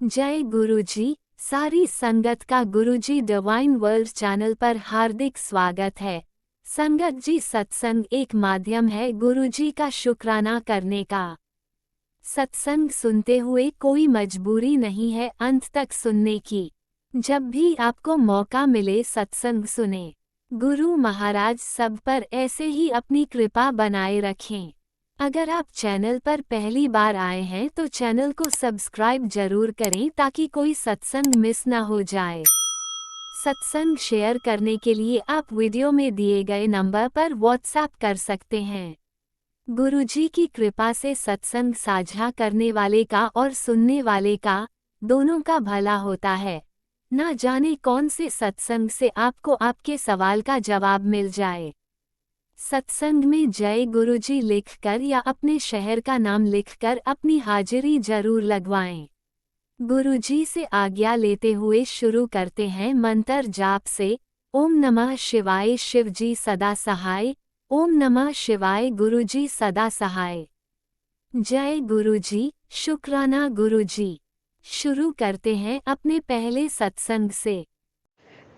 जय गुरुजी। सारी संगत का गुरुजी डिवाइन वर्ल्ड चैनल पर हार्दिक स्वागत है। संगत जी, सत्संग एक माध्यम है गुरुजी का शुक्राना करने का। सत्संग सुनते हुए कोई मजबूरी नहीं है अंत तक सुनने की। जब भी आपको मौका मिले सत्संग सुने। गुरु महाराज सब पर ऐसे ही अपनी कृपा बनाए रखें। अगर आप चैनल पर पहली बार आए हैं तो चैनल को सब्सक्राइब जरूर करें ताकि कोई सत्संग मिस ना हो जाए। सत्संग शेयर करने के लिए आप वीडियो में दिए गए नंबर पर व्हाट्सएप कर सकते हैं। गुरुजी की कृपा से सत्संग साझा करने वाले का और सुनने वाले का, दोनों का भला होता है। ना जाने कौन से सत्संग से आपको आपके सवाल का जवाब मिल जाए। सत्संग में जय गुरुजी लिखकर या अपने शहर का नाम लिखकर अपनी हाजिरी जरूर लगवाएं। गुरुजी से आज्ञा लेते हुए शुरू करते हैं मंत्र जाप से। ओम नमः शिवाय शिवजी सदा सहाय। ओम नमः शिवाय गुरुजी सदा सहाय। जय गुरुजी, शुक्राना गुरुजी। शुरू करते हैं अपने पहले सत्संग से।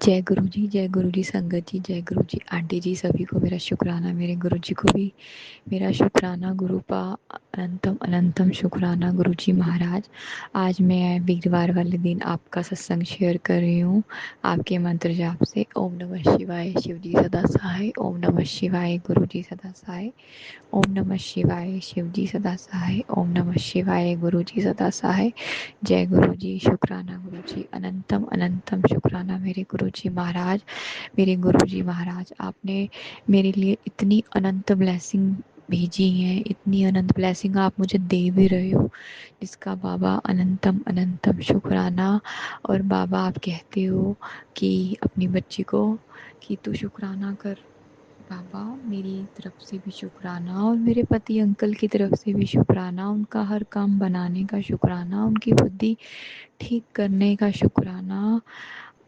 जय गुरु जी संगत जी, जय गुरु जी आंटी जी, सभी को मेरा शुक्राना। मेरे गुरु जी को भी मेरा शुक्राना। गुरुपा अनंतम अनंतम शुक्राना गुरु जी महाराज। आज मैं वीरवार वाले दिन आपका सत्संग शेयर कर रही हूँ आपके मंत्र जाप से। ओम नमः शिवाय शिव जी सदा सहाय। ओम नमः शिवाय गुरु जी सदा सहाय। ओम नमः शिवाय शिव जी सदा सहाय। ओम नमः शिवाय गुरु जी सदा सहाय। जय गुरु जी, शुक्राना गुरु जी, अनंतम अनंतम शुक्राना मेरे गुरु जी महाराज। मेरे गुरु जी महाराज, आपने मेरे लिए इतनी अनंत ब्लेसिंग भेजी है, इतनी अनंत ब्लेसिंग आप मुझे दे भी रहे हो, जिसका बाबा अनंतम अनंतम शुक्राना। और बाबा आप कहते हो कि अपनी बच्ची को कि तू शुक्राना कर। बाबा मेरी तरफ से भी शुक्राना और मेरे पति अंकल की तरफ से भी शुक्राना, उनका हर काम बनाने का शुक्राना, उनकी बुद्धि ठीक करने का शुक्राना।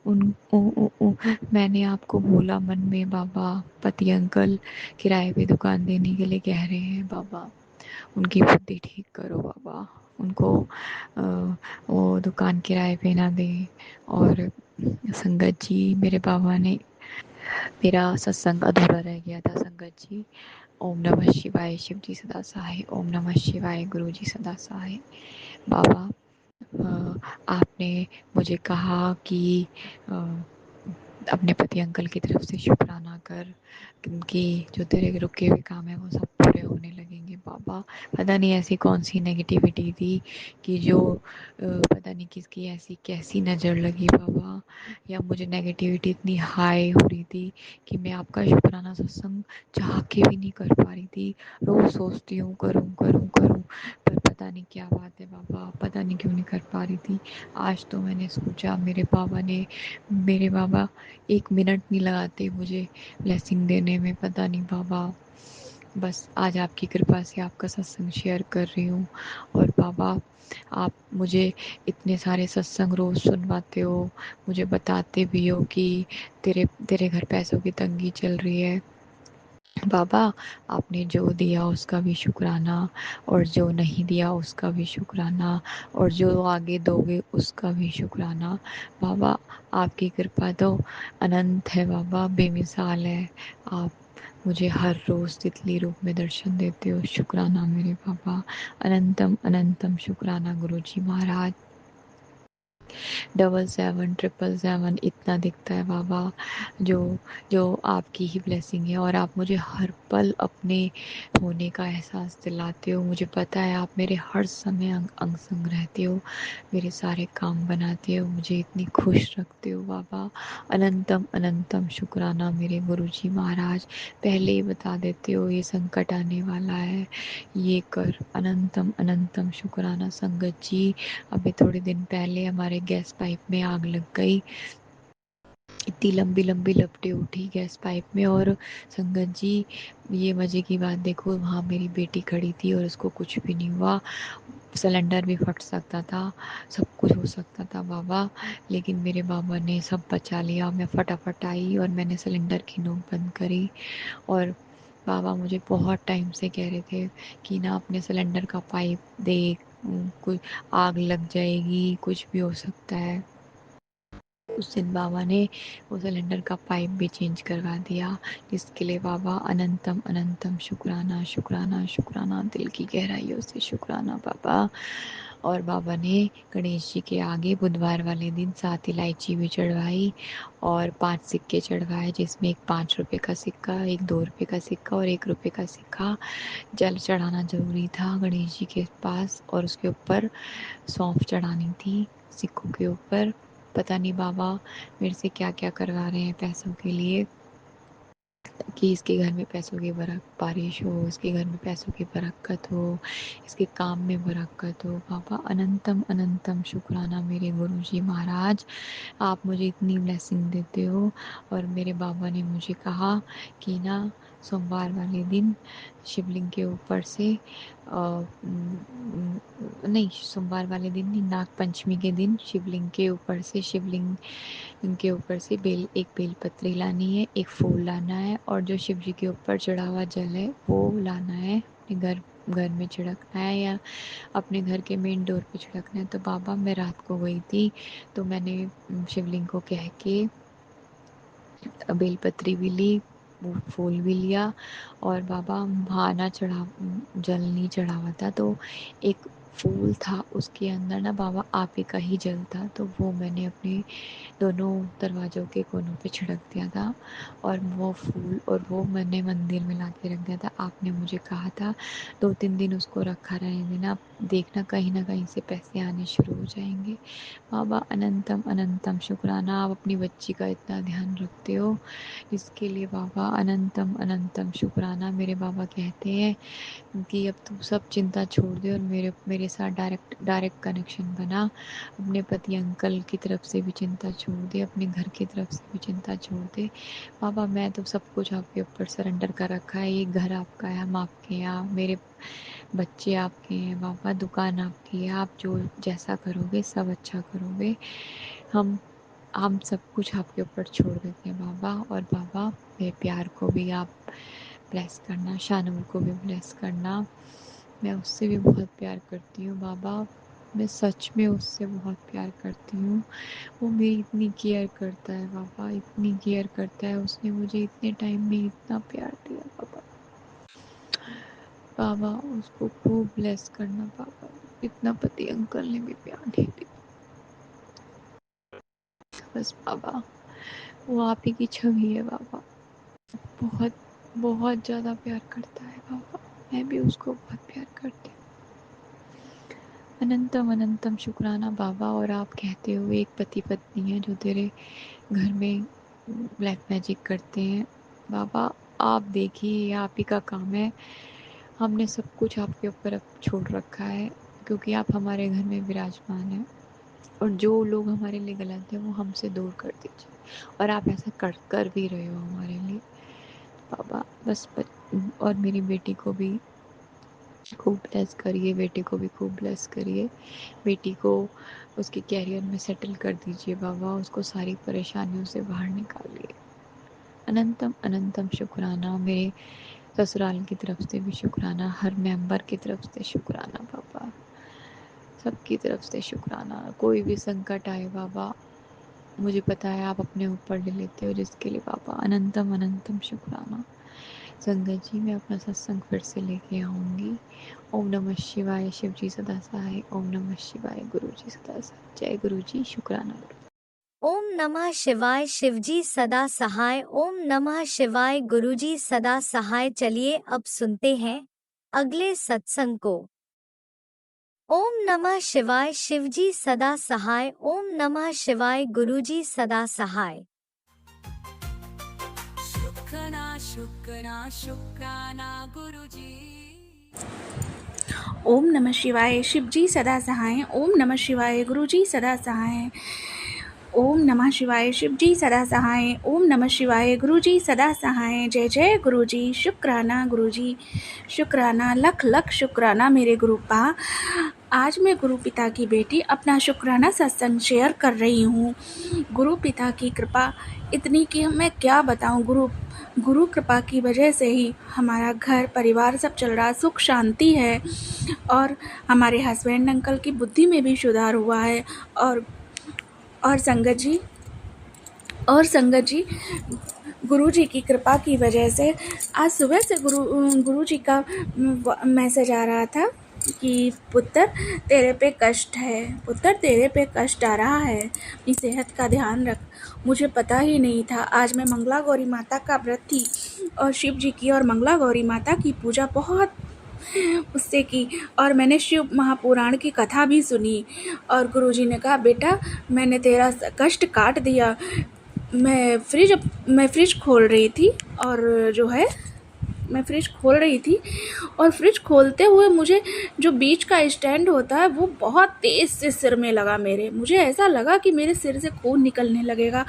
उन उ, उ, उ, मैंने आपको बोला मन में बाबा, पति अंकल किराए पे दुकान देने के लिए कह रहे हैं बाबा, उनकी बुद्धि ठीक करो बाबा, उनको वो दुकान किराए पे ना दे। और संगत जी, मेरे बाबा ने, मेरा सत्संग अधूरा रह गया था संगत जी। ओम नमः शिवाय शिव जी सदा सहाय। ओम नमः शिवाय गुरु जी सदा सहाय। बाबा आपने मुझे कहा कि अपने पति अंकल की तरफ से शुक्राना कर, क्योंकि जो तेरे रुके हुए काम है वो सब पूरे होने लगेंगे बाबा। पता नहीं ऐसी कौन सी नेगेटिविटी थी कि जो पता नहीं किसकी ऐसी कैसी नज़र लगी बाबा, या मुझे नेगेटिविटी इतनी हाई हो रही थी कि मैं आपका शुक्राना सत्संग चाह के भी नहीं कर पा रही थी। रोज़ सोचती हूँ करूँ करूँ करूँ, पर पता नहीं क्या बात है बाबा, पता नहीं क्यों नहीं कर पा रही थी। आज तो मैंने सोचा, मेरे बाबा एक मिनट नहीं लगाते मुझे ब्लेसिंग देने में, पता नहीं बाबा। बस आज आपकी कृपा से आपका सत्संग शेयर कर रही हूँ। और बाबा आप मुझे इतने सारे सत्संग रोज़ सुनवाते हो, मुझे बताते भी हो कि तेरे तेरे घर पैसों की तंगी चल रही है बाबा। आपने जो दिया उसका भी शुक्राना, और जो नहीं दिया उसका भी शुक्राना, और जो आगे दोगे उसका भी शुक्राना बाबा। आपकी कृपा तो अनंत है बाबा, बेमिसाल है। आप मुझे हर रोज़ तितली रूप में दर्शन देते हो, शुक्राना मेरे बाबा। अनंतम अनंतम शुक्राना गुरु जी महाराज। 7777 इतना दिखता है बाबा, जो जो आपकी ही ब्लेसिंग है। और आप मुझे हर पल अपने होने का एहसास दिलाते हो। मुझे पता है आप मेरे हर समय अंग संग रहते हो, मेरे सारे काम बनाते हो, मुझे इतनी खुश रखते हो बाबा। अनंतम अनंतम शुक्राना मेरे गुरुजी महाराज। पहले ही बता देते हो ये संकट आने वाला है, ये कर। अनंतम अनंतम शुक्राना संगत जी। अभी थोड़े दिन पहले हमारे गैस पाइप में आग लग गई, इतनी लंबी लंबी लपटें उठी गैस पाइप में। और संगत जी, ये मज़े की बात देखो, वहाँ मेरी बेटी खड़ी थी और उसको कुछ भी नहीं हुआ। सिलेंडर भी फट सकता था, सब कुछ हो सकता था बाबा, लेकिन मेरे बाबा ने सब बचा लिया। मैं फटाफट आई और मैंने सिलेंडर की नोक बंद करी। और बाबा मुझे बहुत टाइम से कह रहे थे कि ना अपने सिलेंडर का पाइप देख, कोई आग लग जाएगी, कुछ भी हो सकता है। उस दिन बाबा ने वो सिलेंडर का पाइप भी चेंज करवा दिया, जिसके लिए बाबा अनंतम अनंतम शुक्राना शुक्राना शुक्राना, दिल की गहराइयों से शुक्राना बाबा। और बाबा ने गणेश जी के आगे बुधवार वाले दिन 7 इलायची भी चढ़वाई और 5 सिक्के चढ़वाए, जिसमें एक 5 रुपये का सिक्का, एक 2 रुपये का सिक्का और 1 रुपये का सिक्का। जल चढ़ाना जरूरी था गणेश जी के पास, और उसके ऊपर सौंफ चढ़ानी थी सिक्कों के ऊपर। पता नहीं बाबा मेरे से क्या क्या करवा रहे हैं पैसों के लिए, कि इसके घर में पैसों की बारिश हो, इसके घर में पैसों की बरकत हो, इसके काम में बरकत हो। बाबा अनंतम अनंतम शुक्राना मेरे गुरुजी महाराज, आप मुझे इतनी ब्लेसिंग देते हो। और मेरे बाबा ने मुझे कहा कि ना सोमवार वाले दिन शिवलिंग के ऊपर से नहीं, सोमवार वाले दिन नहीं, नाग पंचमी के दिन शिवलिंग के ऊपर से एक बेलपत्री लानी है, एक फूल लाना है, और जो शिव जी के ऊपर चढ़ा हुआ जल है वो लाना है, अपने घर में छिड़कना है या अपने घर के मेन डोर पे छिड़कना है। तो बाबा मैं रात को गई थी, तो मैंने शिवलिंग को कह के बेलपत्री भी ली, फूल भी लिया, और बाबा वहाँ ना जल नहीं चढ़ा हुआ था, तो एक फूल था, उसके अंदर ना बाबा आप ही का ही जल था, तो वो मैंने अपने दोनों दरवाज़ों के कोनों पे छिड़क दिया था। और वो फूल और वो मैंने मंदिर में ला के रख दिया था। आपने मुझे कहा था 2-3 दिन उसको रखा रहने देना, देखना कहीं ना कहीं से पैसे आने शुरू हो जाएंगे। बाबा अनंतम अनंतम शुक्राना, आप अपनी बच्ची का इतना ध्यान रखते हो, इसके लिए बाबा अनंतम अनंतम शुक्राना। मेरे बाबा कहते हैं कि अब तू सब चिंता छोड़ दे और मेरे साथ डायरेक्ट कनेक्शन बना। अपने पति अंकल की तरफ से भी चिंता छोड़ दे, अपने घर की तरफ से भी चिंता छोड़ दे। बाबा मैं तो सब कुछ आपके ऊपर सरेंडर कर रखा है, ये घर आपका है, हम आपके हैं, मेरे बच्चे आपके हैं बाबा, दुकान आपकी है, आप जो जैसा करोगे सब अच्छा करोगे। हम सब कुछ आपके ऊपर छोड़ देते हैं बाबा। और बाबा मेरे प्यार को भी आप ब्लेस करना, शानूर को भी ब्लेस करना, मैं उससे भी बहुत प्यार करती हूँ बाबा, मैं सच में उससे बहुत प्यार करती हूँ। वो मेरी इतनी केयर करता है बाबा, इतनी केयर करता है, उसने मुझे इतने टाइम में इतना प्यार दिया बाबा। बाबा उसको खूब ब्लेस करना बाबा, इतना पति अंकल ने भी प्यार नहीं दिया। बस बाबा वो आप ही की छवि है बाबा, बहुत बहुत ज़्यादा प्यार करता है बाबा, मैं भी उसको बहुत प्यार करती हूँ। अनंतम अनंतम शुक्राना बाबा। और आप कहते हो एक पति पत्नी है जो तेरे घर में ब्लैक मैजिक करते हैं बाबा, आप देखिए आप ही का काम है, हमने सब कुछ आपके ऊपर अब छोड़ रखा है, क्योंकि आप हमारे घर में विराजमान हैं, और जो लोग हमारे लिए गलत हैं वो हमसे दूर कर दीजिए, और आप ऐसा कर भी रहे हो हमारे लिए बाबा। और मेरी बेटी को भी खूब ब्लेस करिए, बेटे को भी खूब ब्लेस करिए, बेटी को उसके कैरियर में सेटल कर दीजिए बाबा, उसको सारी परेशानियों से बाहर निकालिए। अनंतम अनंतम शुक्राना, मेरे ससुराल की तरफ से भी शुक्राना, हर मेंबर की तरफ से शुक्राना बाबा, सबकी तरफ से शुक्राना। कोई भी संकट आए बाबा, मुझे पता है आप अपने ऊपर ले लेते हो, जिसके लिए बाबा अनंतम अनंतम शुक्राना। संगत जी मैं अपना सत्संग फिर से लेके आऊँगी। ओम नमः शिवाय, शिव जी सदा सहाय। ओम नमः शिवाय, गुरु जी सदा सहाय। जय गुरु जी, शुक्राना। ओम नमः शिवाय, शिवजी सदा सहाय। ओम नमः शिवाय, गुरुजी सदा सहाय। चलिए अब सुनते हैं अगले सत्संग को। ओम नमः शिवाय, शिवजी सदा सहाय। ओम नमः शिवाय, गुरुजी सदा सहाय। शुक्राना शुक्राना शुक्राना गुरुजी। ओम नमः शिवाय, शिवजी सदा सहाय। ओम नमः शिवाय, गुरुजी सदा सहाय। ओम नमः शिवाय, शिवजी सदा सहाय। ओम नमः शिवाय, गुरुजी सदा सहाय। जय जय गुरुजी, शुक्राना गुरुजी, शुक्राना, लख लख शुक्राना मेरे गुरुपा। आज मैं गुरु पिता की बेटी अपना शुक्राना सत्संग शेयर कर रही हूँ। गुरु पिता की कृपा इतनी कि मैं क्या बताऊँ। गुरु कृपा की वजह से ही हमारा घर परिवार सब चल रहा, सुख शांति है और हमारे हस्बैंड अंकल की बुद्धि में भी सुधार हुआ है। और संगत जी गुरु जी की कृपा की वजह से आज सुबह से गुरु जी का मैसेज आ रहा था कि पुत्र तेरे पे कष्ट है, पुत्र तेरे पे कष्ट आ रहा है, अपनी सेहत का ध्यान रख। मुझे पता ही नहीं था। आज मैं मंगला गौरी माता का व्रत थी और शिव जी की और मंगला गौरी माता की पूजा बहुत उससे की और मैंने शिव महापुराण की कथा भी सुनी और गुरुजी ने कहा बेटा मैंने तेरा कष्ट काट दिया। मैं फ्रिज खोल रही थी और फ्रिज खोलते हुए मुझे जो बीच का स्टैंड होता है वो बहुत तेज़ से सिर में लगा मेरे। मुझे ऐसा लगा कि मेरे सिर से खून निकलने लगेगा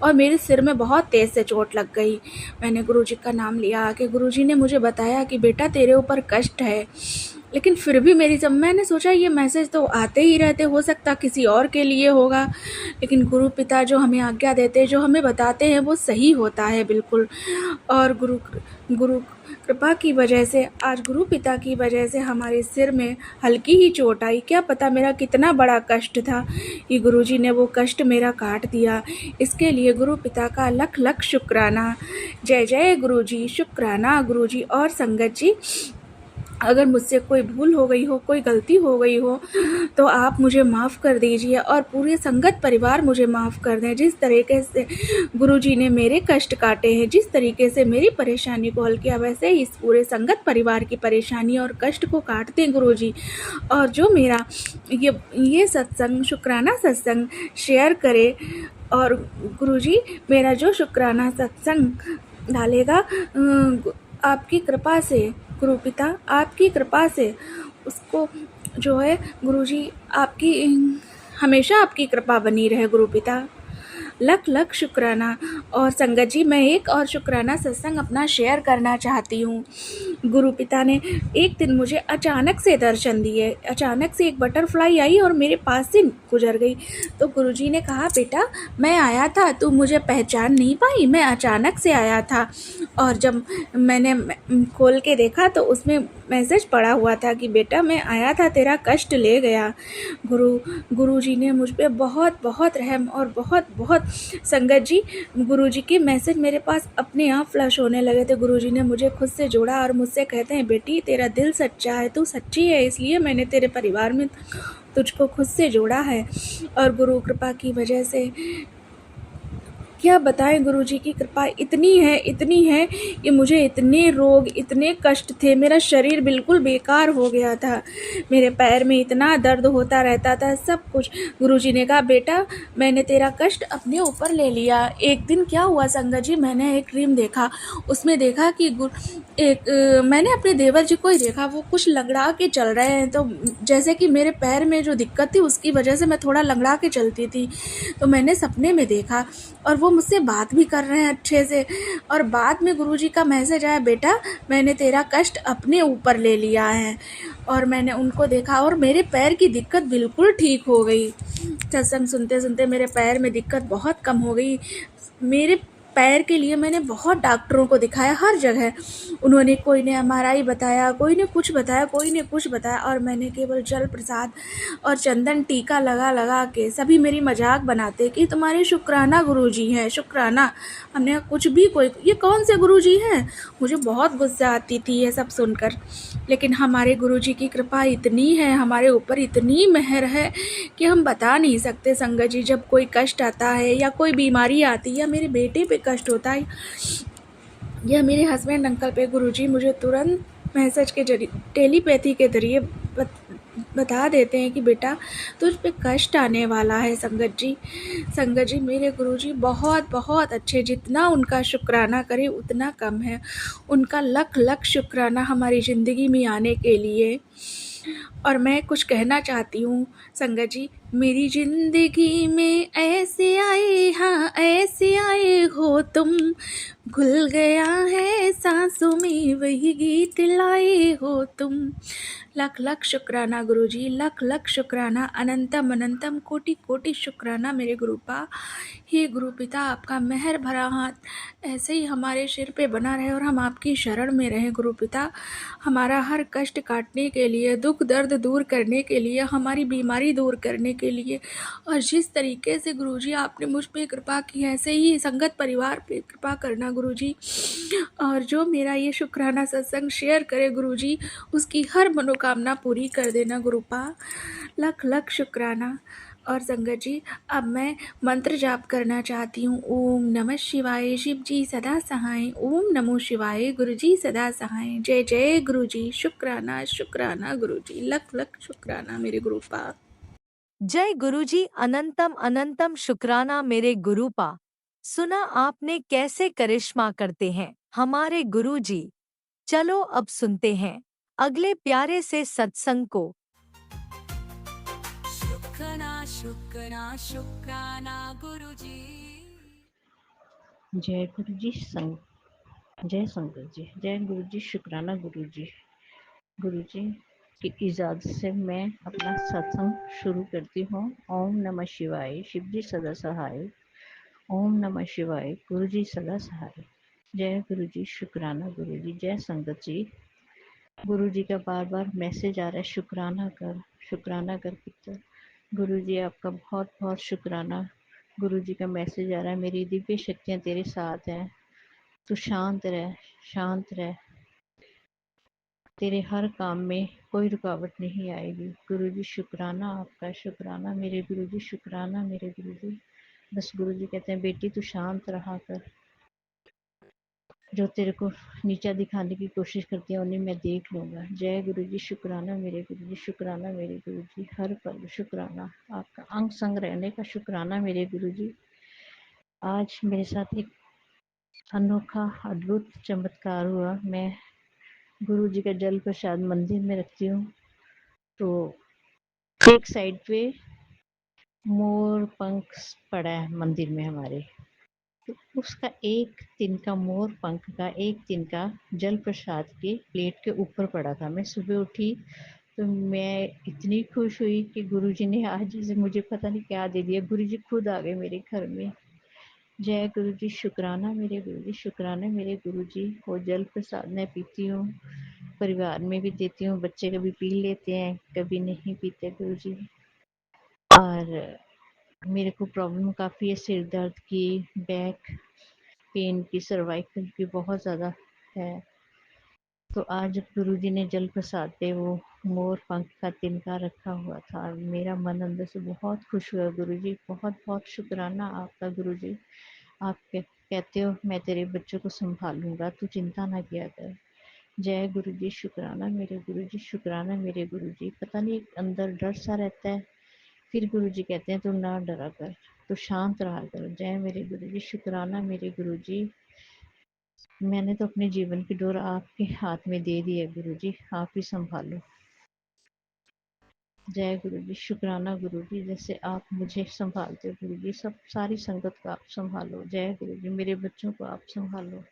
और मेरे सिर में बहुत तेज़ से चोट लग गई। मैंने गुरुजी का नाम लिया कि गुरुजी ने मुझे बताया कि बेटा तेरे ऊपर कष्ट है। लेकिन फिर भी मैंने सोचा ये मैसेज तो आते ही रहते, हो सकता किसी और के लिए होगा, लेकिन गुरु पिता जो हमें आज्ञा देते हैं, जो हमें बताते हैं वो सही होता है बिल्कुल। और गुरु कृपा की वजह से, आज गुरु पिता की वजह से हमारे सिर में हल्की ही चोट आई। क्या पता मेरा कितना बड़ा कष्ट था कि गुरुजी ने वो कष्ट मेरा काट दिया। इसके लिए गुरु पिता का लख लख शुक्राना। जय जय गुरुजी, शुक्राना गुरुजी। और संगत जी अगर मुझसे कोई भूल हो गई हो, कोई गलती हो गई हो तो आप मुझे माफ़ कर दीजिए और पूरे संगत परिवार मुझे माफ़ कर दें। जिस तरीके से गुरुजी ने मेरे कष्ट काटे हैं, जिस तरीके से मेरी परेशानी को हल किया, वैसे ही इस पूरे संगत परिवार की परेशानी और कष्ट को काट दें गुरुजी। और जो मेरा ये सत्संग, शुक्राना सत्संग शेयर करे और गुरुजी मेरा जो शुक्राना सत्संग डालेगा आपकी कृपा से, गुरु पिता आपकी कृपा से उसको जो है गुरुजी आपकी हमेशा आपकी कृपा बनी रहे गुरु पिता। लख लख शुक्राना। और संगत जी मैं एक और शुक्राना सत्संग अपना शेयर करना चाहती हूँ। गुरु पिता ने एक दिन मुझे अचानक से दर्शन दिए। अचानक से एक बटरफ्लाई आई और मेरे पास से गुजर गई। तो गुरुजी ने कहा बेटा मैं आया था, तू मुझे पहचान नहीं पाई, मैं अचानक से आया था। और जब मैंने खोल के देखा तो उसमें मैसेज पड़ा हुआ था कि बेटा मैं आया था, तेरा कष्ट ले गया। गुरुजी ने मुझ पे बहुत बहुत रहम और बहुत बहुत संगत जी गुरुजी के मैसेज मेरे पास अपने आप फ्लश होने लगे थे। गुरुजी ने मुझे खुद से जोड़ा और मुझसे कहते हैं बेटी तेरा दिल सच्चा है, तू सच्ची है, इसलिए मैंने तेरे परिवार में तुझको खुद से जोड़ा है। और गुरु कृपा की वजह से क्या बताएं, गुरुजी की कृपा इतनी है कि मुझे इतने रोग, इतने कष्ट थे, मेरा शरीर बिल्कुल बेकार हो गया था, मेरे पैर में इतना दर्द होता रहता था, सब कुछ। गुरुजी ने कहा बेटा मैंने तेरा कष्ट अपने ऊपर ले लिया। एक दिन क्या हुआ संगत जी, मैंने एक ड्रीम देखा, उसमें देखा कि मैंने अपने देवर जी को ही देखा, वो कुछ लंगड़ा के चल रहे हैं। तो जैसे कि मेरे पैर में जो दिक्कत थी उसकी वजह से मैं थोड़ा लंगड़ा के चलती थी, तो मैंने सपने में देखा और वो मुझसे बात भी कर रहे हैं अच्छे से। और बाद में गुरुजी का मैसेज आया बेटा मैंने तेरा कष्ट अपने ऊपर ले लिया है। और मैंने उनको देखा और मेरे पैर की दिक्कत बिल्कुल ठीक हो गई। सत्संग सुनते सुनते मेरे पैर में दिक्कत बहुत कम हो गई। मेरे पैर के लिए मैंने बहुत डॉक्टरों को दिखाया, हर जगह उन्होंने, कोई ने एमआरआई बताया, कोई ने कुछ बताया, कोई ने कुछ बताया, और मैंने केवल जल प्रसाद और चंदन टीका लगा के, सभी मेरी मजाक बनाते कि तुम्हारे शुक्राना गुरुजी हैं, शुक्राना। हमने कुछ भी, कोई ये कौन से गुरुजी हैं। मुझे बहुत गुस्सा आती थी ये सब सुनकर, लेकिन हमारे गुरुजी की कृपा इतनी है, हमारे ऊपर इतनी मेहर है कि हम बता नहीं सकते संगत जी। जब कोई कष्ट आता है या कोई बीमारी आती है या मेरे बेटे पे कष्ट होता है या मेरे हस्बैंड अंकल पे, गुरुजी मुझे तुरंत मैसेज के जरिए, टेलीपैथी के जरिए बता देते हैं कि बेटा तुझ पे कष्ट आने वाला है। संगत जी मेरे गुरुजी बहुत बहुत अच्छे, जितना उनका शुक्राना करे उतना कम है। उनका लख लख शुक्राना हमारी ज़िंदगी में आने के लिए। और मैं कुछ कहना चाहती हूँ संगत जी मेरी जिंदगी में ऐसे आए, हाँ ऐसे आए हो तुम, घुल गया है सांसों में वही गीत लाए हो तुम। लख लख शुक्राना गुरुजी, लख लख शुक्राना, अनंतम अनंतम कोटि कोटि शुक्राना मेरे गुरुपा। हे गुरु पिता, आपका मेहर भरा हाथ ऐसे ही हमारे सिर पे बना रहे और हम आपकी शरण में रहें गुरु पिता। हमारा हर कष्ट काटने के लिए, दुख दर्द दूर करने के लिए, हमारी बीमारी दूर करने के लिए, और जिस तरीके से गुरुजी आपने मुझ पे कृपा की है, ऐसे ही संगत परिवार पे कृपा करना गुरुजी। और जो मेरा ये शुक्राना सत्संग शेयर करे गुरुजी, उसकी हर मनोकामना पूरी कर देना गुरुपा। लख लख शुक्राना। और संगत जी, अब मैं मंत्र जाप करना चाहती हूँ। ओम नमः शिवाय, शिव जी सदा सहाय। ओम नमो शिवाय, गुरु जी सदा सहाय। जय जय गुरु जी, शुक्राना शुक्राना गुरु जी, लख लख शुक्राना मेरे गुरुपा। जय गुरुजी, अनंतम अनंतम शुक्राना मेरे गुरुपा। सुना आपने कैसे करिश्मा करते हैं हमारे गुरुजी। चलो अब सुनते हैं अगले प्यारे से सत्संग को। शुक्राना शुक्राना शुक्राना गुरुजी। जय गुरु जी जय संगत जी, जय गुरु जी, शुक्राना गुरु जी की इजाज़त से मैं अपना सत्संग शुरू करती हूँ। ओम नमः शिवाय, शिव जी सदा सहाय। ओम नमः शिवाय, गुरु जी सदा सहाय। जय गुरु जी, शुक्राना गुरु जी, जय संगत जी। गुरु जी का बार बार मैसेज आ रहा है, शुक्राना कर पुत्र। गुरु जी आपका बहुत बहुत शुक्राना। गुरु जी का मैसेज आ रहा है, मेरी दिव्य शक्तियाँ तेरे साथ हैं, तू शांत रह, तेरे हर काम में कोई रुकावट नहीं आएगी। गुरु जी शुक्राना, आपका शुक्राना मेरे गुरु जी, शुक्राना मेरे गुरु जी। बस गुरु जी कहते हैं, बेटी तू शांत रहा कर, जो तेरे को नीचा दिखाने की कोशिश करती है उन्हें मैं देख लूँगा। जय गुरु जी, शुक्राना मेरे गुरु जी, शुक्राना मेरे गुरु जी, हर पल शुक्राना, आपका अंग संग रहने का शुक्राना मेरे गुरु जी। आज मेरे साथ एक अनोखा अद्भुत चमत्कार हुआ। मैं गुरु जी का जल प्रसाद मंदिर में रखती हूँ, तो एक साइड पे मोर पंख पड़ा है मंदिर में हमारे, तो उसका एक तिनका, मोर पंख का एक तिनका जल प्रसाद के प्लेट के ऊपर पड़ा था। मैं सुबह उठी तो मैं इतनी खुश हुई कि गुरुजी ने आज जैसे मुझे पता नहीं क्या दे दिया। गुरुजी खुद आ गए मेरे घर में। जय गुरुजी, शुक्राना मेरे गुरुजी, शुक्राना मेरे गुरुजी। वो जल प्रसाद मैं पीती हूँ, परिवार में भी देती हूँ, बच्चे कभी पी लेते हैं कभी नहीं पीते गुरुजी। और मेरे को प्रॉब्लम काफ़ी है, सिर दर्द की, बैक पेन की, सर्वाइकल की बहुत ज़्यादा है। तो आज गुरुजी ने जल प्रसाद पे वो मोर पंख का तिनका रखा हुआ था, मेरा मन अंदर से बहुत खुश हुआ। गुरुजी बहुत बहुत शुक्राना आपका गुरुजी। आप कहते हो मैं तेरे बच्चों को संभालूंगा, तू चिंता ना किया कर। जय गुरुजी, शुक्राना मेरे गुरुजी, शुक्राना मेरे गुरुजी। पता नहीं अंदर डर सा रहता है, फिर गुरुजी कहते हैं तू ना डरा कर, तू शांत रहा कर। जय मेरे गुरुजी, शुक्राना मेरे गुरुजी। मैंने तो अपने जीवन की डोर आपके हाथ में दे दी है गुरुजी, आप ही संभालो। जय गुरुजी, शुक्राना गुरुजी, जैसे आप मुझे संभालते हो गुरुजी, सब सारी संगत को आप संभालो। जय गुरुजी, मेरे बच्चों को आप संभालो,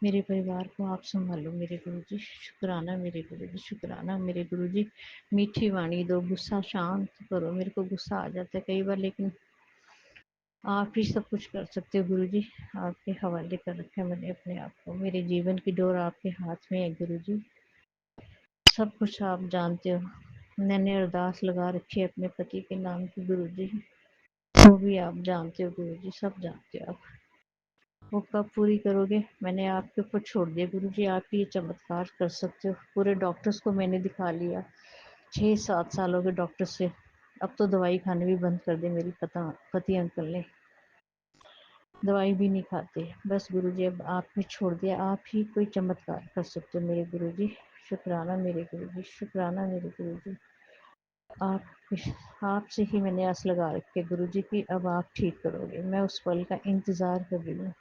मेरे परिवार को आप संभालो मेरे गुरुजी, शुक्राना मेरे गुरुजी, शुक्राना मेरे गुरुजी। मीठी वाणी दो, गुस्सा शांत करो। मेरे को गुस्सा आ जाता है कई बार, लेकिन आप ही सब कुछ कर सकते हो गुरुजी। आपके हवाले कर रखा है मैंने अपने आप को, मेरे जीवन की डोर आपके हाथ में है गुरुजी, सब कुछ आप जानते हो। मैंने अरदास लगा रखी है अपने पति के नाम की गुरुजी, वो भी आप जानते हो गुरुजी, सब जानते हो आप। वो कब पूरी करोगे, मैंने आपके ऊपर छोड़ दिया गुरुजी, आप ही ये चमत्कार कर सकते हो। पूरे डॉक्टर्स को मैंने दिखा लिया, 6-7 सालों के डॉक्टर से, अब तो दवाई खाने भी बंद कर दी मेरी पति अंकल ने, दवाई भी नहीं खाते। बस गुरुजी अब आप ही छोड़ दिया, आप ही कोई चमत्कार कर सकते हो मेरे गुरुजी, शुक्राना मेरे गुरुजी, शुक्राना मेरे गुरुजी। आपसे ही मैंने आस लगा रखी है गुरुजी की, अब आप ठीक करोगे। मैं उस पल का इंतज़ार कर रही हूँ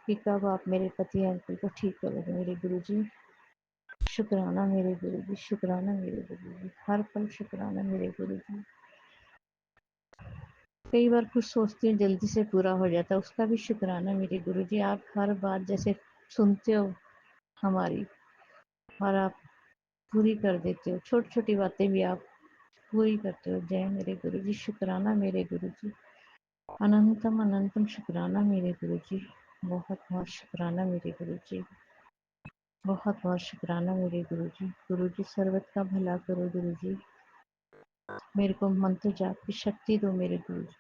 कि कब आप मेरे पति अंकल को ठीक करोगे मेरे गुरुजी। शुक्राना मेरे गुरुजी, शुक्राना मेरे गुरुजी, हर पल शुक्राना मेरे गुरुजी। कई बार कुछ सोचती हूँ जल्दी से पूरा हो जाता है, उसका भी शुक्राना मेरे गुरुजी। आप हर बात जैसे सुनते हो हमारी और आप पूरी कर देते हो, छोटी छोटी बातें भी आप पूरी करते हो। जय मेरे गुरुजी, शुक्राना मेरे गुरुजी, अनंतम अनंतम शुक्राना मेरे गुरुजी। बहुत बहुत शुक्राना मेरे गुरुजी, बहुत बहुत शुक्राना मेरे गुरुजी। गुरुजी सर्वत का भला करो गुरुजी, मेरे को मंत्र जाप की शक्ति दो मेरे गुरुजी,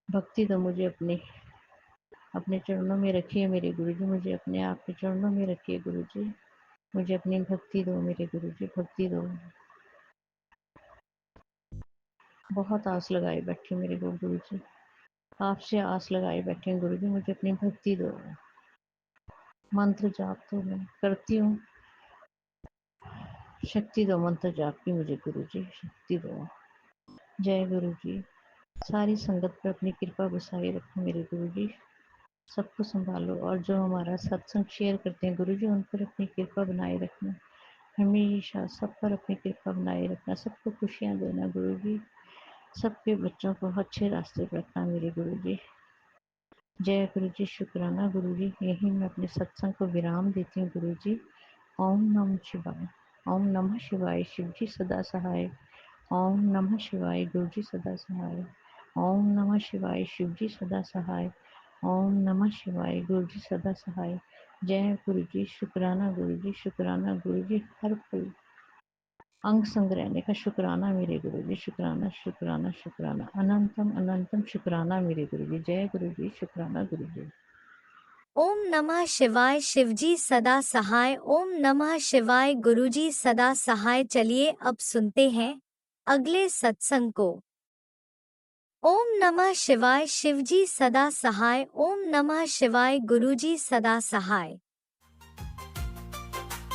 भक्ति दो मुझे, अपने अपने चरणों में रखिए मेरे गुरुजी, मुझे अपने आप के चरणों में रखिए गुरुजी, मुझे अपनी भक्ति दो मेरे गुरुजी, भक्ति दो। बहुत आस लगाए बैठे मेरे को गुरुजी, आपसे आस लगाए बैठे हैं गुरुजी, मुझे अपनी भक्ति दो। मंत्र जाप तो मैं करती हूँ, शक्ति दो मंत्र जाप की मुझे गुरुजी, शक्ति दो। जय गुरुजी। सारी संगत पर अपनी कृपा बसाए रखो मेरे गुरुजी, सबको संभालो, और जो हमारा सत्संग शेयर करते हैं गुरुजी उन पर अपनी कृपा बनाए रखना, हमेशा सब पर अपनी कृपा बनाए रखना, सबको खुशियाँ देना गुरुजी, सबके बच्चों को अच्छे रास्ते पर रखना मेरे गुरुजी। जय गुरुजी, शुक्राना गुरुजी। यही मैं अपने सत्संग को विराम देती हूँ गुरुजी। ओम नमः शिवाय, ओम नमः शिवाय, शिव जी सदा सहाय। ओम नमः शिवाय, गुरु जी सदा सहाय। ओम नमः शिवाय, शिव जी सदा सहाय। ओम नमः शिवाय, गुरु जी सदा सहाय। जय गुरु जी, शुक्राना गुरु जी, शुक्राना गुरु जी, हर पल अंग संग रहने का शुक्राना मेरे गुरु जी, शुक्राना शुक्राना शुक्राना, अनंतम अनंतम शुक्राना मेरे गुरु जी। जय गुरु जी, शुक्राना गुरु जी। ओम नमः शिवाय, शिवजी सदा सहाय। ओम नमः शिवाय, गुरुजी सदा सहाय। चलिए अब सुनते हैं अगले सत्संग को। ओम नमः शिवाय, शिवजी सदा सहाय। ओम नमः शिवाय, गुरुजी सदा सहाय।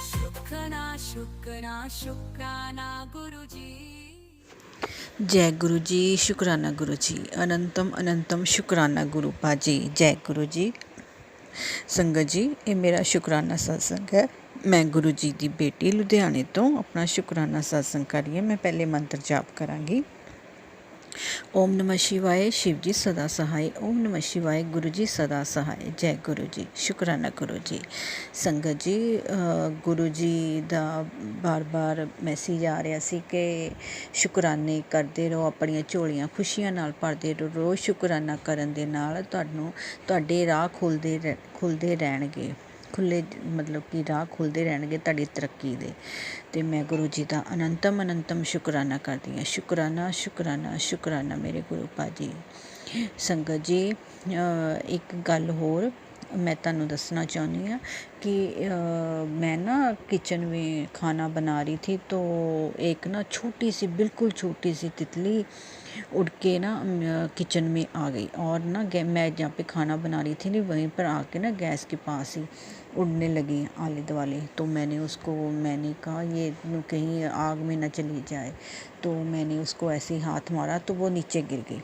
शुक्राना शुक्राना शुक्राना गुरुजी। जय गुरु जी, शुक्राना गुरु जी, अनंतम अनंतम शुक्राना गुरु पाजी। जय गुरु जी। संगत जी, ये मेरा शुक्राना सत्संग है। मैं गुरु जी की बेटी लुधियाने तो अपना शुक्राना सत्संग कर रही है। मैं पहले मंत्र जाप करांगी। ओम नमः शिवाय, शिव जी सदा सहाय। ओम नमः शिवाय, गुरु जी सदा सहाय। जय गुरु जी, शुक्राना गुरु जी। संगत जी, गुरु जी ਦਾ ਬਾਰ-ਬਾਰ ਮੈਸੇਜ ਆ ਰਿਹਾ ਸੀ ਕਿ ਸ਼ੁਕਰਾਨੇ ਕਰਦੇ ਰਹੋ, ਆਪਣੀਆਂ ਝੋਲੀਆਂ ਖੁਸ਼ੀਆਂ ਨਾਲ ਭਰਦੇ ਰਹੋ। ਰੋਜ਼ ਸ਼ੁਕਰਾਨਾ ਕਰਨ ਦੇ ਨਾਲ ਤੁਹਾਡੇ ਰਾਹ ਖੁੱਲ੍ਹਦੇ ਰਹਿਣਗੇ। ਖੁੱਲ੍ਹੇ ਮਤਲਬ ਕਿ ਰਾਹ ਖੁੱਲ੍ਹਦੇ ਰਹਿਣਗੇ ਤੁਹਾਡੀ ਤਰੱਕੀ ਦੇ। ਅਤੇ ਮੈਂ ਗੁਰੂ ਜੀ ਦਾ ਅਨੰਤਮ ਸ਼ੁਕਰਾਨਾ ਕਰਦੀ ਹਾਂ। ਸ਼ੁਕਰਾਨਾ ਸ਼ੁਕਰਾਨਾ ਸ਼ੁਕਰਾਨਾ ਮੇਰੇ ਗੁਰੂ ਭਾਜੀ। ਸੰਗਤ ਜੀ, ਇੱਕ ਗੱਲ ਹੋਰ मैं ਤੁਹਾਨੂੰ ਦੱਸਣਾ चाहती हूँ कि मैं ना किचन में खाना बना रही थी तो एक ना छोटी सी बिल्कुल छोटी सी तितली उड़ के ना किचन में आ गई और ना मैं जहाँ पे खाना बना रही थी वहीं पर आके ना गैस के पास ही उड़ने लगी आले दुआले। तो मैंने कहा ये कहीं आग में ना चली जाए, तो मैंने उसको ऐसे ही हाथ मारा तो वो नीचे गिर गई।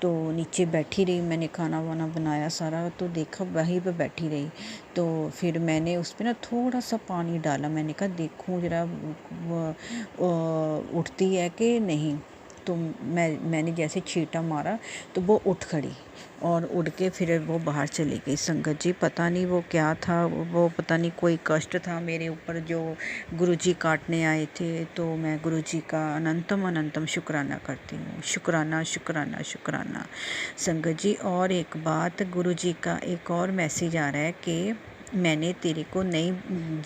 तो नीचे बैठी रही, मैंने खाना वाना बनाया सारा, तो देखा वहीं पे बैठी रही। तो फिर मैंने उस पर ना थोड़ा सा पानी डाला, मैंने कहा देखूँ ज़रा उठती है कि नहीं। तो मैंने जैसे छींटा मारा तो वो उठ खड़ी और उड़ के फिर वो बाहर चली गई। संगत जी, पता नहीं वो क्या था, वो पता नहीं कोई कष्ट था मेरे ऊपर जो गुरुजी काटने आए थे। तो मैं गुरुजी का अनंतम शुक्राना करती हूँ। शुक्राना शुक्राना शुक्राना। संगत जी, और एक बात, गुरुजी का एक और मैसेज आ रहा है कि मैंने तेरे को नई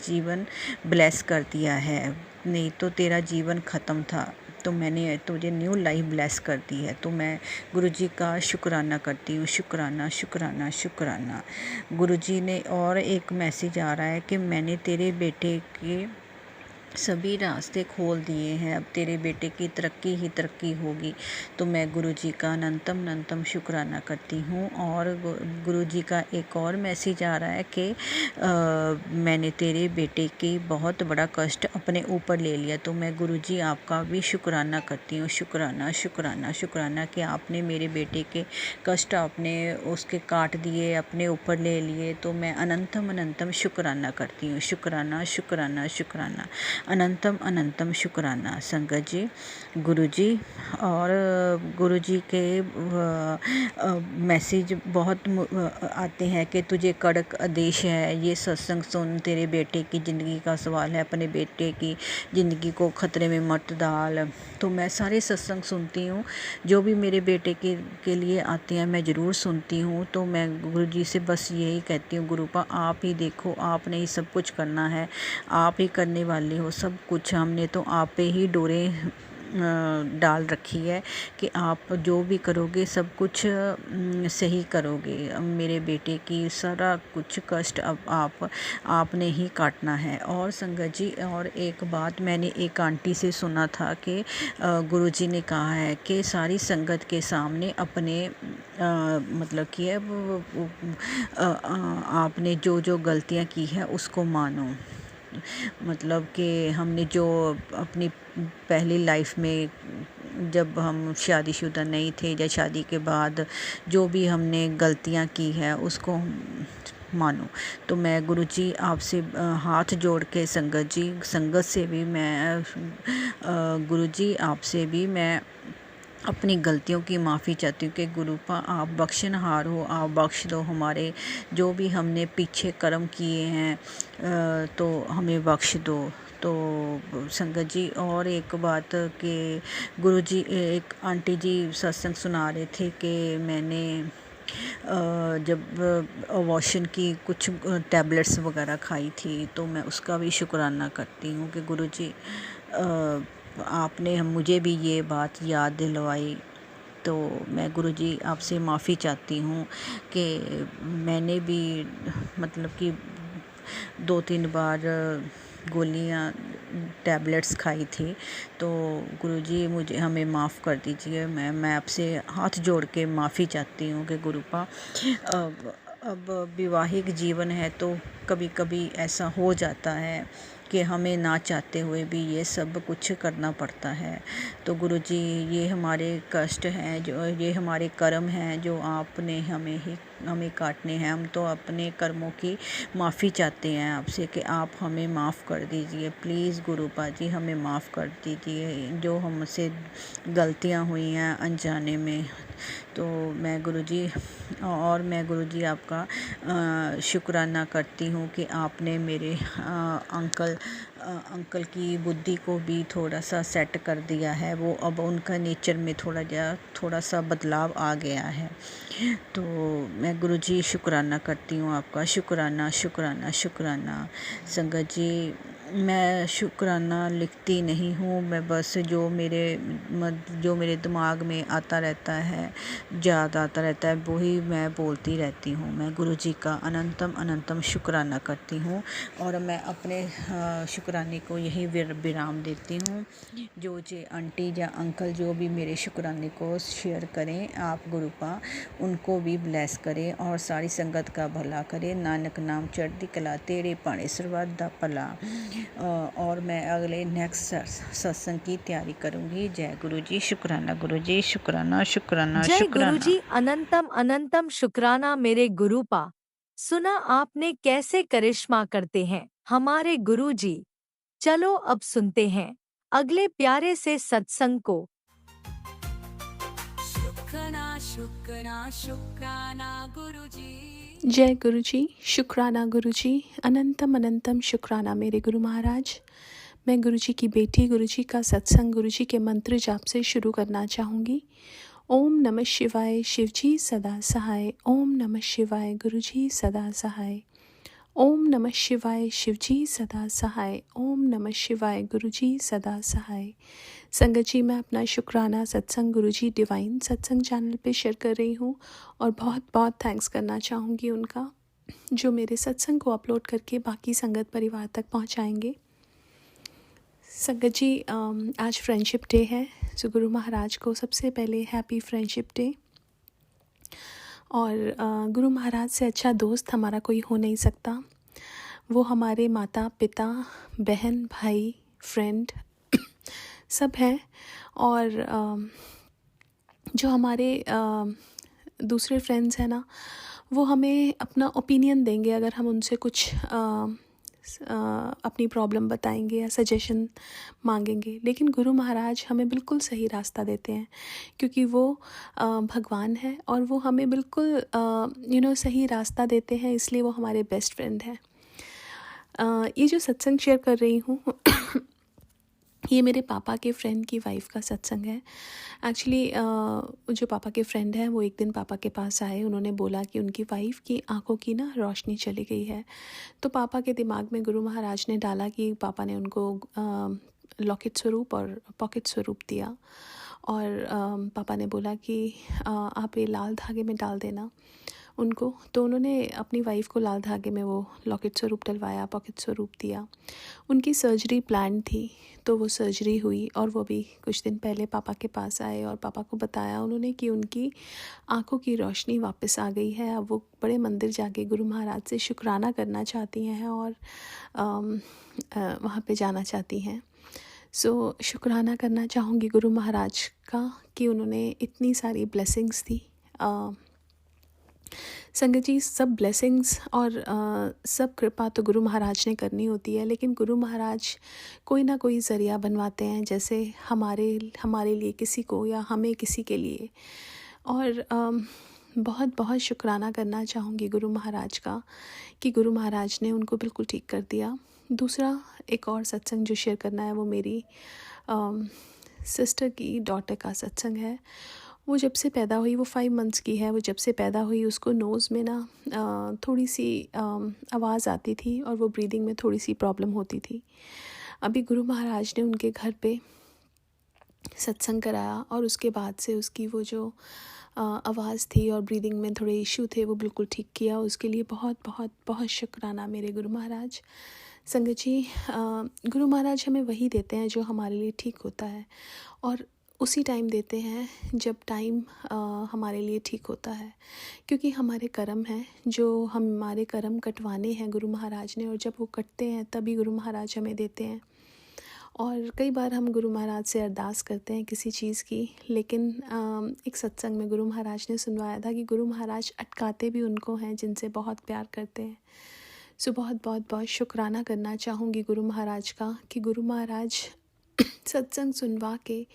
जीवन ब्लेस कर दिया है, नहीं तो तेरा जीवन ख़त्म था, तो मैंने तुझे न्यू लाइफ ब्लेस कर दी है। तो मैं गुरुजी का शुक्राना करती हूँ। शुक्राना शुक्राना शुक्राना। गुरुजी ने और एक मैसेज आ रहा है कि मैंने तेरे बेटे के सभी रास्ते खोल दिए हैं, अब तेरे बेटे की तरक्की ही तरक्की होगी। तो मैं गुरुजी का अनंतम शुक्राना करती हूँ। और गुरुजी का एक और मैसेज आ रहा है कि मैंने तेरे बेटे की बहुत बड़ा कष्ट अपने ऊपर ले लिया। तो मैं गुरुजी आपका भी शुक्राना करती हूँ। शुक्राना शुक्राना शुक्राना कि आपने मेरे बेटे के कष्ट आपने उसके काट दिए, अपने ऊपर ले लिए। तो मैं अनंतम शुक्राना करती हूँ। शुक्राना शुक्राना शुक्राना। अनंतम अनंतम शुक्राना। संगत जी, गुरु जी और गुरु जी के मैसेज बहुत आते हैं कि तुझे कड़क आदेश है, ये सत्संग सुन, तेरे बेटे की ज़िंदगी का सवाल है, अपने बेटे की ज़िंदगी को ख़तरे में मत डाल। तो मैं सारे सत्संग सुनती हूँ, जो भी मेरे बेटे के लिए आते हैं मैं ज़रूर सुनती हूँ। तो मैं गुरु जी से बस यही कहती हूँ, गुरुपा आप ही देखो, आपने ही सब कुछ करना है, आप ही करने वाले हो सब कुछ, हमने तो आप पे ही डोरे डाल रखी है कि आप जो भी करोगे सब कुछ सही करोगे। मेरे बेटे की सारा कुछ कष्ट अब आपने ही काटना है। और संगत जी, और एक बात मैंने एक आंटी से सुना था कि गुरुजी ने कहा है कि सारी संगत के सामने अपने मतलब कि है आपने जो जो गलतियां की है उसको मानो। मतलब कि हमने जो अपनी पहली लाइफ में, जब हम शादीशुदा नहीं थे या शादी के बाद जो भी हमने गलतियां की है उसको मानो। तो मैं गुरुजी आपसे हाथ जोड़ के संगत से भी मैं गुरुजी आपसे भी मैं अपनी गलतियों की माफ़ी चाहती हूँ कि गुरुपा आप बख्शनहार हो, आप बख्श दो हमारे जो भी हमने पीछे कर्म किए हैं, तो हमें बख्श दो। तो संगत जी, और एक बात कि गुरुजी, एक आंटी जी सत्संग सुना रहे थे कि मैंने जब अबॉर्शन की कुछ टैबलेट्स वगैरह खाई थी, तो मैं उसका भी शुक्राना करती हूँ कि गुरुजी आपने मुझे भी ये बात याद दिलवाई। तो मैं गुरुजी आपसे माफ़ी चाहती हूँ कि मैंने भी मतलब कि 2-3 बार गोलियाँ टैबलेट्स खाई थी। तो गुरुजी मुझे हमें माफ़ कर दीजिए। मैं आपसे हाथ जोड़ के माफ़ी चाहती हूँ कि गुरुपा अब विवाहिक जीवन है तो कभी कभी ऐसा हो जाता है कि हमें ना चाहते हुए भी ये सब कुछ करना पड़ता है। तो गुरुजी, ये हमारे कष्ट हैं, जो ये हमारे कर्म हैं जो आपने हमें काटने हैं। हम तो अपने कर्मों की माफ़ी चाहते हैं आपसे कि आप हमें माफ़ कर दीजिए। प्लीज़ गुरुपा जी, हमें माफ़ कर दीजिए जो हमसे गलतियां हुई हैं अनजाने में। तो मैं गुरुजी आपका शुक्राना करती हूँ कि आपने मेरे अंकल की बुद्धि को भी थोड़ा सा सेट कर दिया है। वो अब उनका नेचर में थोड़ा सा बदलाव आ गया है। तो मैं गुरुजी शुक्राना करती हूँ आपका, शुक्राना शुक्राना शुक्राना। संगत जी, मैं शुक्राना लिखती नहीं हूँ, मैं बस जो मेरे दिमाग में आता रहता है, याद आता रहता है, वही मैं बोलती रहती हूँ। मैं गुरुजी का अनंतम अनंतम शुक्राना करती हूँ और मैं अपने शुक्राने को यही विराम देती हूँ। जो आंटी या अंकल जो भी मेरे शुक्राने को शेयर करें, आप गुरुपा उनको भी ब्लेस करें और सारी संगत का भला करें। नानक नाम चढ़ती कला, तेरे पाने सर्वदा दा भला। और मैं अगले नेक्स्ट सत्संग की तैयारी करूँगी। जय गुरु जी, शुक्राना गुरु जी, शुक्राना शुक्राना जय शुक्राना। गुरुजी, अनंतम अनंतम शुक्राना मेरे गुरुपा। सुना आपने कैसे करिश्मा करते हैं हमारे गुरुजी। चलो अब सुनते हैं अगले प्यारे से सत्संग को। शुक्राना शुक्राना शुक्राना गुरुजी। जय गुरुजी, शुक्राना गुरुजी, अनंतम अनंतम शुक्राना मेरे गुरु महाराज। मैं गुरुजी की बेटी, गुरुजी का सत्संग गुरुजी के मंत्र जाप से शुरू करना चाहूँगी। ओम नमः शिवाय, शिवजी सदा सहाय। ओम नमः शिवाय, गुरुजी सदा सहाय। ओम नमः शिवाय, शिवजी सदा सहाय। ओम नमः शिवाय, गुरुजी सदा सहाय। संगत जी, मैं अपना शुक्राना सत्संग गुरुजी डिवाइन सत्संग चैनल पे शेयर कर रही हूँ और बहुत बहुत थैंक्स करना चाहूँगी उनका, जो मेरे सत्संग को अपलोड करके बाकी संगत परिवार तक पहुँचाएंगे। संगत जी, आज फ्रेंडशिप डे है, तो गुरु महाराज को सबसे पहले हैप्पी फ्रेंडशिप डे। और गुरु महाराज से अच्छा दोस्त हमारा कोई हो नहीं सकता। वो हमारे माता पिता, बहन, भाई, फ्रेंड सब हैं। और जो हमारे दूसरे फ्रेंड्स हैं ना, वो हमें अपना ओपिनियन देंगे अगर हम उनसे कुछ अपनी प्रॉब्लम बताएंगे या सजेशन मांगेंगे, लेकिन गुरु महाराज हमें बिल्कुल सही रास्ता देते हैं, क्योंकि वो भगवान है और वो हमें बिल्कुल सही रास्ता देते हैं, इसलिए वो हमारे बेस्ट फ्रेंड हैं। ये जो सत्संग शेयर कर रही हूँ ये मेरे पापा के फ्रेंड की वाइफ का सत्संग है। एक्चुअली जो पापा के फ्रेंड हैं वो एक दिन पापा के पास आए, उन्होंने बोला कि उनकी वाइफ की आंखों की ना रोशनी चली गई है। तो पापा के दिमाग में गुरु महाराज ने डाला कि पापा ने उनको लॉकेट स्वरूप और पॉकेट स्वरूप दिया, और पापा ने बोला कि आप ये लाल धागे में डाल देना उनको। तो उन्होंने अपनी वाइफ को लाल धागे में वो लॉकेट स्वरूप डलवाया, पॉकेट स्वरूप दिया। उनकी सर्जरी प्लान थी, तो वो सर्जरी हुई और वो भी कुछ दिन पहले पापा के पास आए और पापा को बताया उन्होंने कि उनकी आंखों की रोशनी वापस आ गई है। अब वो बड़े मंदिर जाके गुरु महाराज से शुक्राना करना चाहती हैं और वहाँ पे जाना चाहती हैं। सो शुक्राना करना चाहूँगी गुरु महाराज का कि उन्होंने इतनी सारी ब्लेसिंग्स दी। संगत जी, सब ब्लेसिंग्स और सब कृपा तो गुरु महाराज ने करनी होती है, लेकिन गुरु महाराज कोई ना कोई ज़रिया बनवाते हैं, जैसे हमारे लिए किसी को या हमें किसी के लिए। और बहुत बहुत शुक्राना करना चाहूँगी गुरु महाराज का कि गुरु महाराज ने उनको बिल्कुल ठीक कर दिया। दूसरा एक और सत्संग जो शेयर करना है वो मेरी सिस्टर की डॉटर का सत्संग है। वो जब से पैदा हुई, वो 5 मंथ्स की है, वो जब से पैदा हुई उसको नोज़ में ना थोड़ी सी आवाज़ आती थी और वो ब्रीदिंग में थोड़ी सी प्रॉब्लम होती थी। अभी गुरु महाराज ने उनके घर पे सत्संग कराया और उसके बाद से उसकी वो जो आवाज़ थी और ब्रीदिंग में थोड़े इशू थे वो बिल्कुल ठीक किया। उसके लिए बहुत बहुत बहुत शुक्राना मेरे गुरु महाराज। संगत जी, गुरु महाराज हमें वही देते हैं जो हमारे लिए ठीक होता है, और उसी टाइम देते हैं जब टाइम हमारे लिए ठीक होता है, क्योंकि हमारे कर्म हैं, जो हमारे कर्म कटवाने हैं गुरु महाराज ने, और जब वो कटते हैं तभी गुरु महाराज हमें देते हैं। और कई बार हम गुरु महाराज से अरदास करते हैं किसी चीज़ की, लेकिन एक सत्संग में गुरु महाराज ने सुनवाया था कि गुरु महाराज अटकाते भी उनको हैं जिनसे बहुत प्यार करते हैं। सो बहुत बहुत बहुत शुक्राना करना चाहूँगी गुरु महाराज का कि गुरु महाराज सत्संग सुनवा के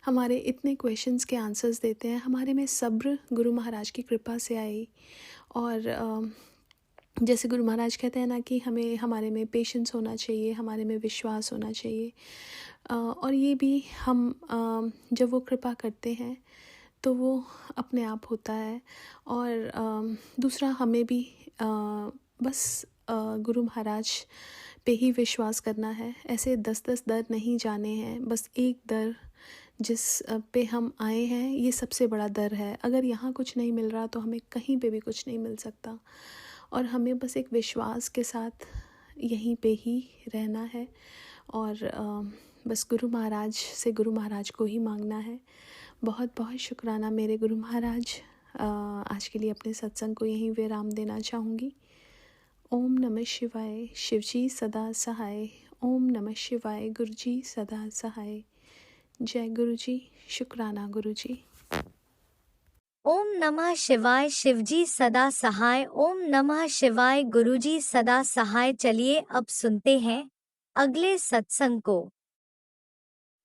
हमारे इतने क्वेश्चंस के आंसर्स देते हैं। हमारे में सब्र गुरु महाराज की कृपा से आई, और जैसे गुरु महाराज कहते हैं ना कि हमें हमारे में पेशेंस होना चाहिए, हमारे में विश्वास होना चाहिए, और ये भी हम जब वो कृपा करते हैं तो वो अपने आप होता है। और दूसरा हमें भी बस गुरु महाराज पे ही विश्वास करना है। ऐसे 10-10 दर नहीं जाने हैं, बस एक दर जिस पे हम आए हैं ये सबसे बड़ा दर है। अगर यहाँ कुछ नहीं मिल रहा तो हमें कहीं पे भी कुछ नहीं मिल सकता, और हमें बस एक विश्वास के साथ यहीं पे ही रहना है, और बस गुरु महाराज से गुरु महाराज को ही मांगना है। बहुत बहुत शुक्राना मेरे गुरु महाराज। आज के लिए अपने सत्संग को यहीं विराम देना चाहूँगी। ओम नमः शिवाय, शिवजी सदा सहाय। ओम नमः शिवाय, गुरुजी सदा सहाय। जय गुरुजी, शुक्राना गुरुजी। ओम नमः शिवाय, शिवजी सदा सहाय। ओम नमः शिवाय, गुरुजी सदा सहाय। चलिए अब सुनते हैं अगले सत्संग को।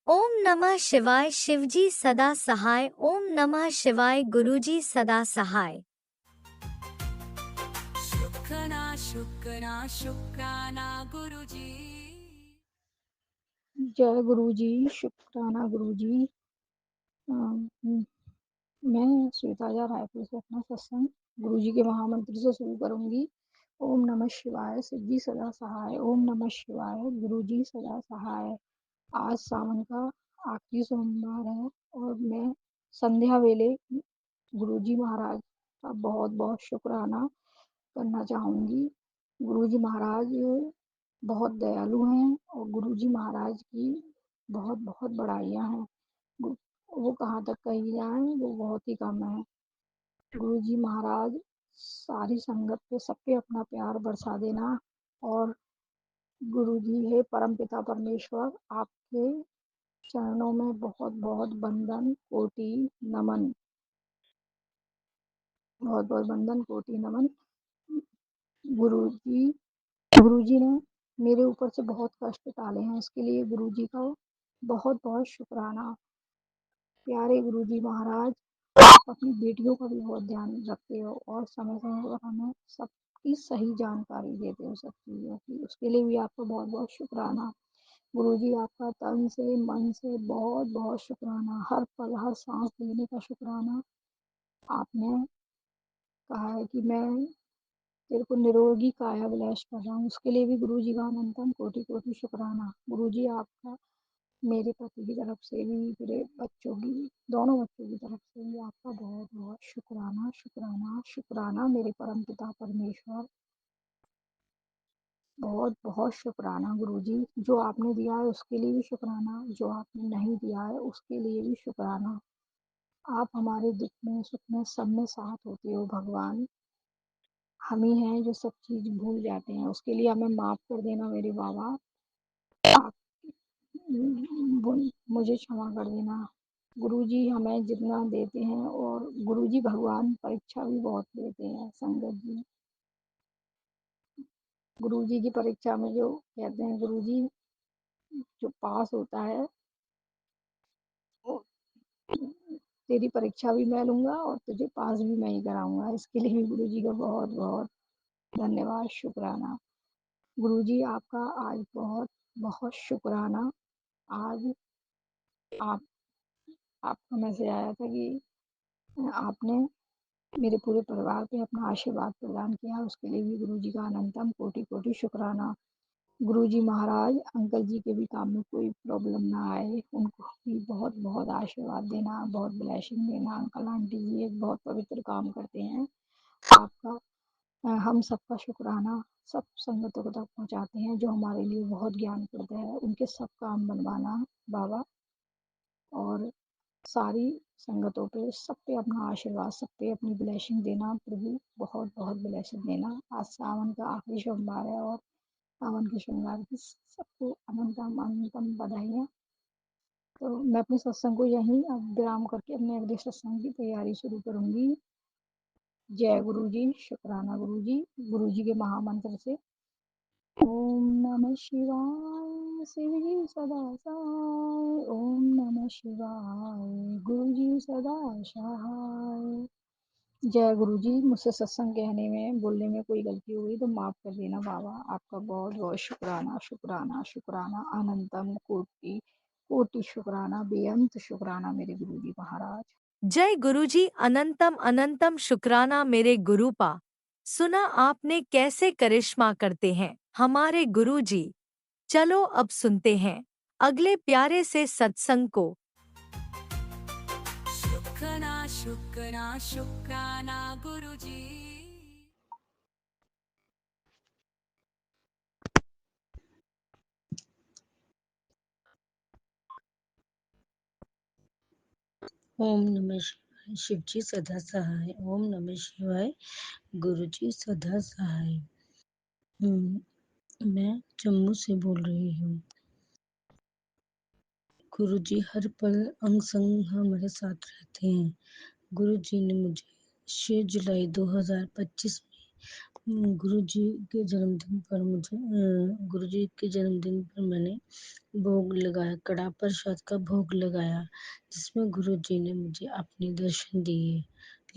ओम नमः शिवाय, शिवजी सदा सहाय। ओम नमः शिवाय, गुरुजी सदा सहाय। शुक्राना शुक्राना गुरुजी। जय गुरु जी, शुक्राना गुरु जी। मैं श्वेताजा रायपुर से अपना सत्संग गुरु जी के महामंत्र से शुरू करूंगी। ओम नमः शिवाय, शिवजी सदा सहाय। ओम नमः शिवाय, गुरु जी सदा सहाय। आज सावन का आखिरी सोमवार है और मैं संध्या वेले गुरु जी महाराज का बहुत बहुत शुक्राना करना चाहूँगी। गुरु जी महाराज बहुत दयालु हैं और गुरु जी महाराज की बहुत बहुत बड़ाइयाँ हैं। वो कहाँ तक कही जाएं, वो बहुत ही कम है। गुरु जी महाराज सारी संगत पे सब पे अपना प्यार बरसा देना। और गुरु जी हे परमपिता परमेश्वर, आपके चरणों में बहुत बहुत वंदन कोटि नमन, बहुत बहुत वंदन कोटि नमन। गुरु जी ने मेरे ऊपर से बहुत कष्ट टाले हैं, इसके लिए गुरुजी का बहुत-बहुत शुक्राना। प्यारे गुरुजी महाराज, आप अपनी बेटियों का भी बहुत ध्यान रखते हो और समय-समय पर हमें सबकी सही जानकारी देते हो सब चीज़ों की, उसके लिए भी आपका बहुत-बहुत शुक्राना। गुरुजी आपका तन से, मन से बहुत-बहुत शुक्राना, हर पल, हर साँस लेने का शुक्राना। आपने कहा है कि मैं तेरे को निरोगी कायाभिलाष कर रहा हूँ, उसके लिए भी गुरुजी का अनंतम कोटि-कोटि शुक्राना। गुरुजी आपका मेरे पति की तरफ से भी, मेरे बच्चों की भी, दोनों बच्चों की तरफ से भी आपका बहुत-बहुत शुक्राना, शुक्राना, शुक्राना मेरे परमपिता परमेश्वर। बहुत-बहुत शुक्राना गुरुजी, जो आपने दिया है उसके लिए भी शुक्राना, जो आपने नहीं दिया है उसके लिए भी शुक्राना। आप हमारे दुःख में, सुख में, सब में साथ होते हो भगवान। हम ही हैं जो सब चीज़ भूल जाते हैं, उसके लिए हमें माफ़ कर देना मेरे बाबा। आप मुझे क्षमा कर देना। गुरुजी हमें जितना देते हैं और गुरुजी भगवान परीक्षा भी बहुत लेते हैं संगत जी। गुरुजी की परीक्षा में जो कहते हैं गुरुजी, जो पास होता है वो तेरी परीक्षा भी मैं लूँगा और तुझे पास भी मैं ही कराऊँगा। इसके लिए भी गुरुजी का बहुत-बहुत धन्यवाद, शुक्राना। गुरुजी आपका आज बहुत-बहुत शुक्राना। आज आप आपका मैसेज आया था कि आपने मेरे पूरे परिवार पे अपना आशीर्वाद प्रदान किया, उसके लिए भी गुरुजी का अनंतम कोटि-कोटि शुक्राना। गुरुजी महाराज, अंकल जी के भी काम में कोई प्रॉब्लम ना आए, उनको भी बहुत-बहुत आशीर्वाद देना, बहुत ब्लेसिंग देना। अंकल आंटी जी एक बहुत पवित्र काम करते हैं। आपका हम सबका शुक्राना सब संगतों को तक पहुँचाते हैं, जो हमारे लिए बहुत ज्ञानप्रद है, उनके सब काम बनवाना बाबा, और सारी संगतों पे, सब पे अपना आशीर्वाद, सब पे अपनी ब्लेसिंग देना प्रभु, बहुत-बहुत ब्लेसिंग देना। आज सावन का आखिरी सोमवार है और सावन के श्रृंगार की सबको अनंतम अनंतम बधाइयाँ। तो मैं अपने सत्संग को यहीं अब विराम करके अपने अगले सत्संग की तैयारी शुरू करूँगी। जय गुरु जी, शुक्राना गुरु जी के महामंत्र से। ओम नमः शिवाय, शिव जी सदा सहाय। ओम नमः शिवाय, गुरु जी सदा सहाय। जय गुरु जी, मुझसे सत्संग कहने में, बोलने में कोई गलती हुई तो माफ़ कर देना बाबा। आपका बहुत-बहुत शुक्राना, शुक्राना, शुक्राना, अनंतम कोटि कोटि शुक्राना, बेअंत शुक्राना मेरे गुरु जी महाराज। जय गुरुजी, अनंतम अनंतम शुक्राना मेरे गुरुपा। सुना आपने कैसे करिश्मा करते हैं हमारे गुरुजी। चलो अब सुनते हैं अगले प्यारे से सत्संग को। शुक्राना शुक्राना शुक्राना गुरुजी। ओम नमः शिवाय, शिवजी सदा सहाय। ओम नमः शिवाय, गुरुजी सदा सहाय। मैं जम्मू से बोल रही हूँ। गुरुजी हर पल अंग संग हमारे साथ रहते हैं। गुरुजी ने मुझे 6 जुलाई 2025 में गुरुजी के जन्मदिन पर गुरुजी के जन्मदिन पर मैंने भोग लगाया, कड़ा प्रसाद का भोग लगाया, जिसमें गुरुजी ने मुझे अपने दर्शन दिए।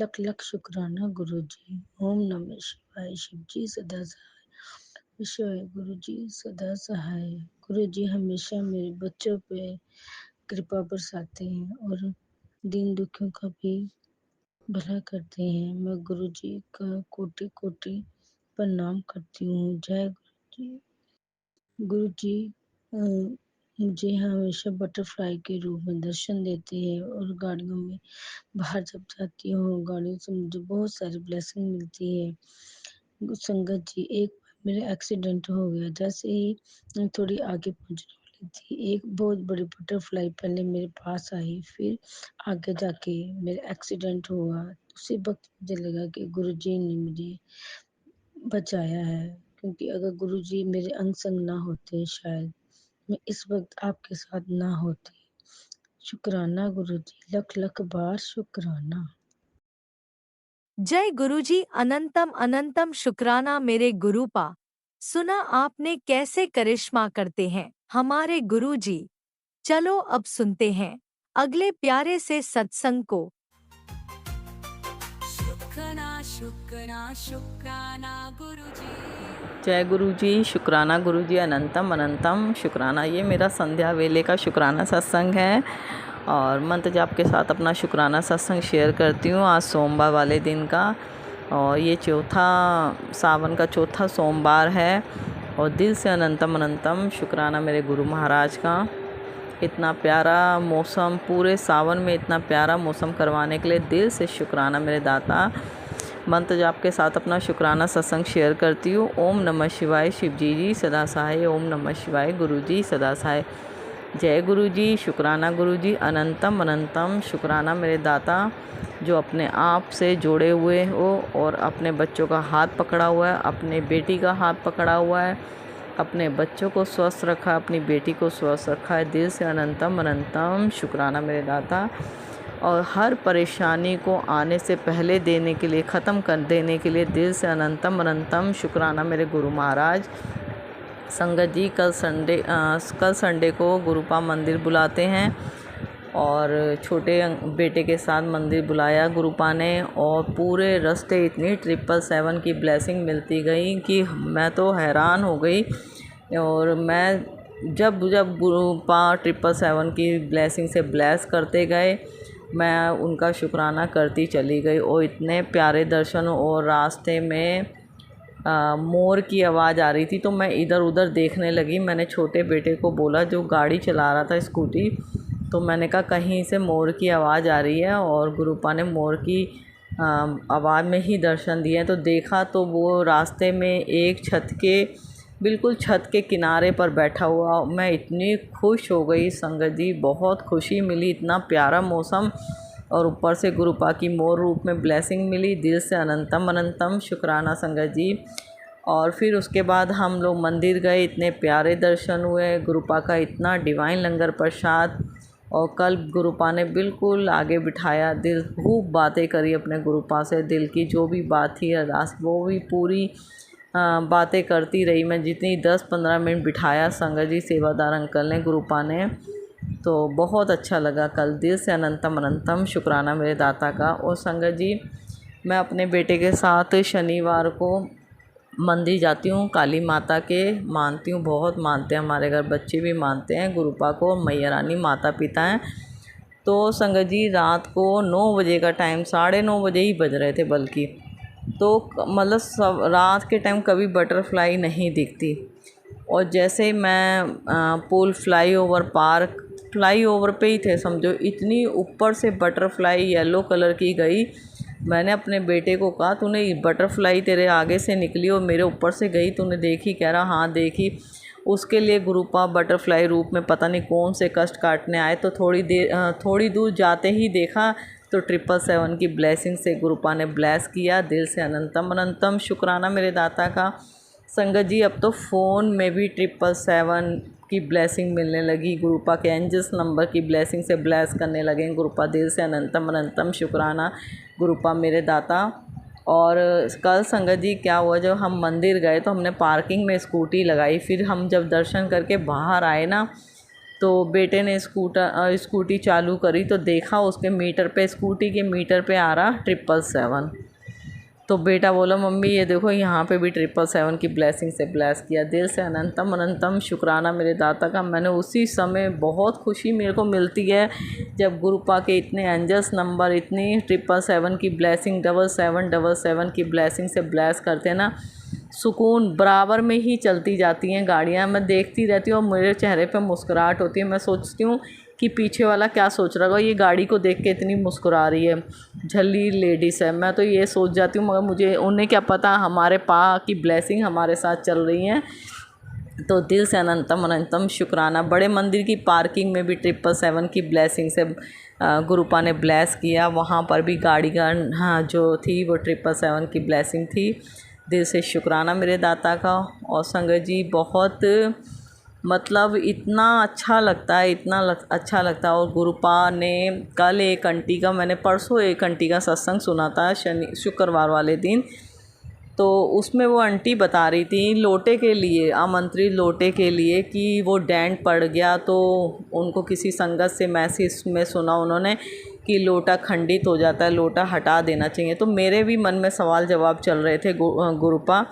लख लख शुक्राना गुरुजी। ओम नमः शिवाय, शिवजी सदा सहाय। शिवाय गुरुजी सदा सहाय। गुरुजी हमेशा मेरे बच्चों पे कृपा बरसाते हैं और दीन दुखियों का भी भला करते हैं। मैं गुरुजी का कोटि कोटि प्रणाम करती हूँ। जय गुरुजी। गुरुजी मुझे हमेशा बटरफ्लाई के रूप में दर्शन देते हैं और गाड़ियों में बाहर जब जाती हूँ, गाड़ियों से मुझे बहुत सारी ब्लेसिंग मिलती है। संगत जी, एक बार मेरा एक्सीडेंट हो गया। जैसे ही मैं थोड़ी आगे पहुंचने वाली थी, एक बहुत बड़ी बटरफ्लाई पहले मेरे पास आई, फिर आगे जाके मेरा एक्सीडेंट हुआ। उसी वक्त मुझे लगा कि गुरुजी ने मुझे बचाया है, क्योंकि अगर गुरुजी मेरे अंग संग ना होते, शायद मैं इस वक्त आपके साथ ना होती। शुक्राना गुरुजी, लख लख बार शुक्राना। जय गुरुजी, अनंतम अनंतम शुक्राना मेरे गुरुपा। सुना आपने कैसे करिश्मा करते हैं हमारे गुरुजी। चलो अब सुनते हैं अगले प्यारे से सत्संग को। शुक्राना शुक्राना शुक्राना गुरुजी। जय गुरु जी, शुक्राना गुरु जी, अनंतम अनंतम शुक्राना। ये मेरा संध्या वेले का शुक्राना सत्संग है और मंत्र जाप के साथ अपना शुक्राना सत्संग शेयर करती हूँ आज सोमवार वाले दिन का। और ये सावन का चौथा सोमवार है और दिल से अनंतम अनंतम शुक्राना मेरे गुरु महाराज का। इतना प्यारा मौसम, पूरे सावन में इतना प्यारा मौसम करवाने के लिए दिल से शुक्राना मेरे दाता। मंत्र जाप के साथ अपना शुक्राना सत्संग शेयर करती हूँ। ओम नमः शिवाय शिवजी जी सदा सहाय, ओम नमः शिवाय गुरु जी सदा सहाय। जय गुरु जी, शुक्राना गुरु जी, अनंतम अनंतम शुक्राना मेरे दाता जो अपने आप से जोड़े हुए हो और अपने बच्चों का हाथ पकड़ा हुआ है, अपने बेटी का हाथ पकड़ा हुआ है, अपने बच्चों को स्वस्थ रखा, अपनी बेटी को स्वस्थ रखा है। दिल से अनंतम अनंतम शुक्राना मेरे दाता। और हर परेशानी को आने से पहले देने के लिए, ख़त्म कर देने के लिए दिल से अनंतम अनंतम शुक्राना मेरे गुरु महाराज। संगत जी, कल संडे को गुरुपा मंदिर बुलाते हैं और छोटे बेटे के साथ मंदिर बुलाया गुरुपा ने और पूरे रास्ते इतनी 777 की ब्लेसिंग मिलती गई कि मैं तो हैरान हो गई। और मैं जब गुरुपा 777 की ब्लेसिंग से ब्लेस करते गए, मैं उनका शुक्राना करती चली गई। और इतने प्यारे दर्शन, और रास्ते में मोर की आवाज़ आ रही थी तो मैं इधर उधर देखने लगी। मैंने छोटे बेटे को बोला जो गाड़ी चला रहा था स्कूटी, तो मैंने कहा कहीं से मोर की आवाज़ आ रही है और गुरुपा ने मोर की आवाज़ में ही दर्शन दिए। तो देखा तो वो रास्ते में एक बिल्कुल छत के किनारे पर बैठा हुआ। मैं इतनी खुश हो गई संगत जी, बहुत खुशी मिली, इतना प्यारा मौसम और ऊपर से गुरुपा की मोर रूप में ब्लेसिंग मिली। दिल से अनंतम अनंतम शुक्राना संगत जी। और फिर उसके बाद हम लोग मंदिर गए, इतने प्यारे दर्शन हुए, गुरुपा का इतना डिवाइन लंगर प्रसाद। और कल गुरुपा ने बिल्कुल आगे बिठाया, दिल खूब बातें करी अपने गुरुपा से, दिल की जो भी बात थी अरदास वो भी पूरी बातें करती रही। मैं जितनी 10-15 मिनट बिठाया संगत जी सेवादार अंकल ने, गुरुपा ने, तो बहुत अच्छा लगा कल। दिल से अनंतम अनंतम शुक्राना मेरे दाता का। और संगत जी, मैं अपने बेटे के साथ शनिवार को मंदिर जाती हूँ, काली माता के मानती हूँ, बहुत मानते हैं हमारे घर, बच्चे भी मानते हैं गुरुपा को, मैया रानी माता पिता हैं। तो संगत जी, रात को 9 बजे का टाइम, 9:30 बजे ही बज रहे थे बल्कि, तो मतलब सब रात के टाइम कभी बटरफ्लाई नहीं दिखती। और जैसे ही मैं पुल फ्लाई ओवर पे ही थे समझो, इतनी ऊपर से बटरफ्लाई येलो कलर की गई। मैंने अपने बेटे को कहा तूने बटरफ्लाई तेरे आगे से निकली और मेरे ऊपर से गई, तूने देखी? कह रहा हाँ देखी। उसके लिए गुरुपा बटरफ्लाई रूप में पता नहीं कौन से कष्ट काटने आए। तो थोड़ी दूर जाते ही देखा तो 777 की ब्लेसिंग से गुरुपा ने ब्लेस किया। दिल से अनंतम अनंतम शुक्राना मेरे दाता का। संगत जी, अब तो फ़ोन में भी 777 की ब्लेसिंग मिलने लगी, गुरुपा के एंजल्स नंबर की ब्लेसिंग से ब्लेस करने लगे गुरुपा। दिल से अनंतम अनंतम शुक्राना गुरुपा मेरे दाता। और कल संगत जी क्या हुआ, जब हम मंदिर गए तो हमने पार्किंग में स्कूटी लगाई। फिर हम जब दर्शन करके बाहर आए ना, तो बेटे ने स्कूटी चालू करी तो देखा उसके मीटर पे, स्कूटी के मीटर पे आ रहा 777। तो बेटा बोला मम्मी ये देखो यहाँ पे भी 777 की ब्लेसिंग से ब्लेस किया। दिल से अनंतम अनंतम शुक्राना मेरे दाता का। मैंने उसी समय, बहुत खुशी मेरे को मिलती है जब गुरुपा के इतने एंजल्स नंबर, इतनी 777 की ब्लेसिंग, 7777 की ब्लेसिंग से ब्लेस करते हैं ना, सुकून बराबर में ही चलती जाती हैं गाड़ियाँ। मैं देखती रहती हूँ और मेरे चेहरे पे मुस्कुराहट होती है। मैं सोचती हूँ कि पीछे वाला क्या सोच रहा होगा, ये गाड़ी को देख के इतनी मुस्कुरा रही है, झल्ली लेडीज़ है। मैं तो ये सोच जाती हूँ, मगर मुझे उन्हें क्या पता हमारे पा की ब्लेसिंग हमारे साथ चल रही हैं। तो दिल से अनंतम अनंतम शुक्राना। बड़े मंदिर की पार्किंग में भी 777 की ब्लेसिंग से गुरुपा ने ब्लेस किया। वहाँ पर भी गाड़ी का जो थी वो 777 की ब्लेसिंग थी। दिल से शुक्राना मेरे दाता का। और संगत जी, बहुत मतलब इतना अच्छा लगता है, अच्छा लगता है। और गुरुपा ने कल मैंने परसों एक आंटी का सत्संग सुना था शुक्रवार वाले दिन। तो उसमें वो आंटी बता रही थी लोटे के लिए, आमंत्रित लोटे के लिए कि वो डेंट पड़ गया। तो उनको किसी संगत से मैसेज में सुना उन्होंने कि लोटा खंडित हो जाता है, लोटा हटा देना चाहिए। तो मेरे भी मन में सवाल जवाब चल रहे थे। गुरुपा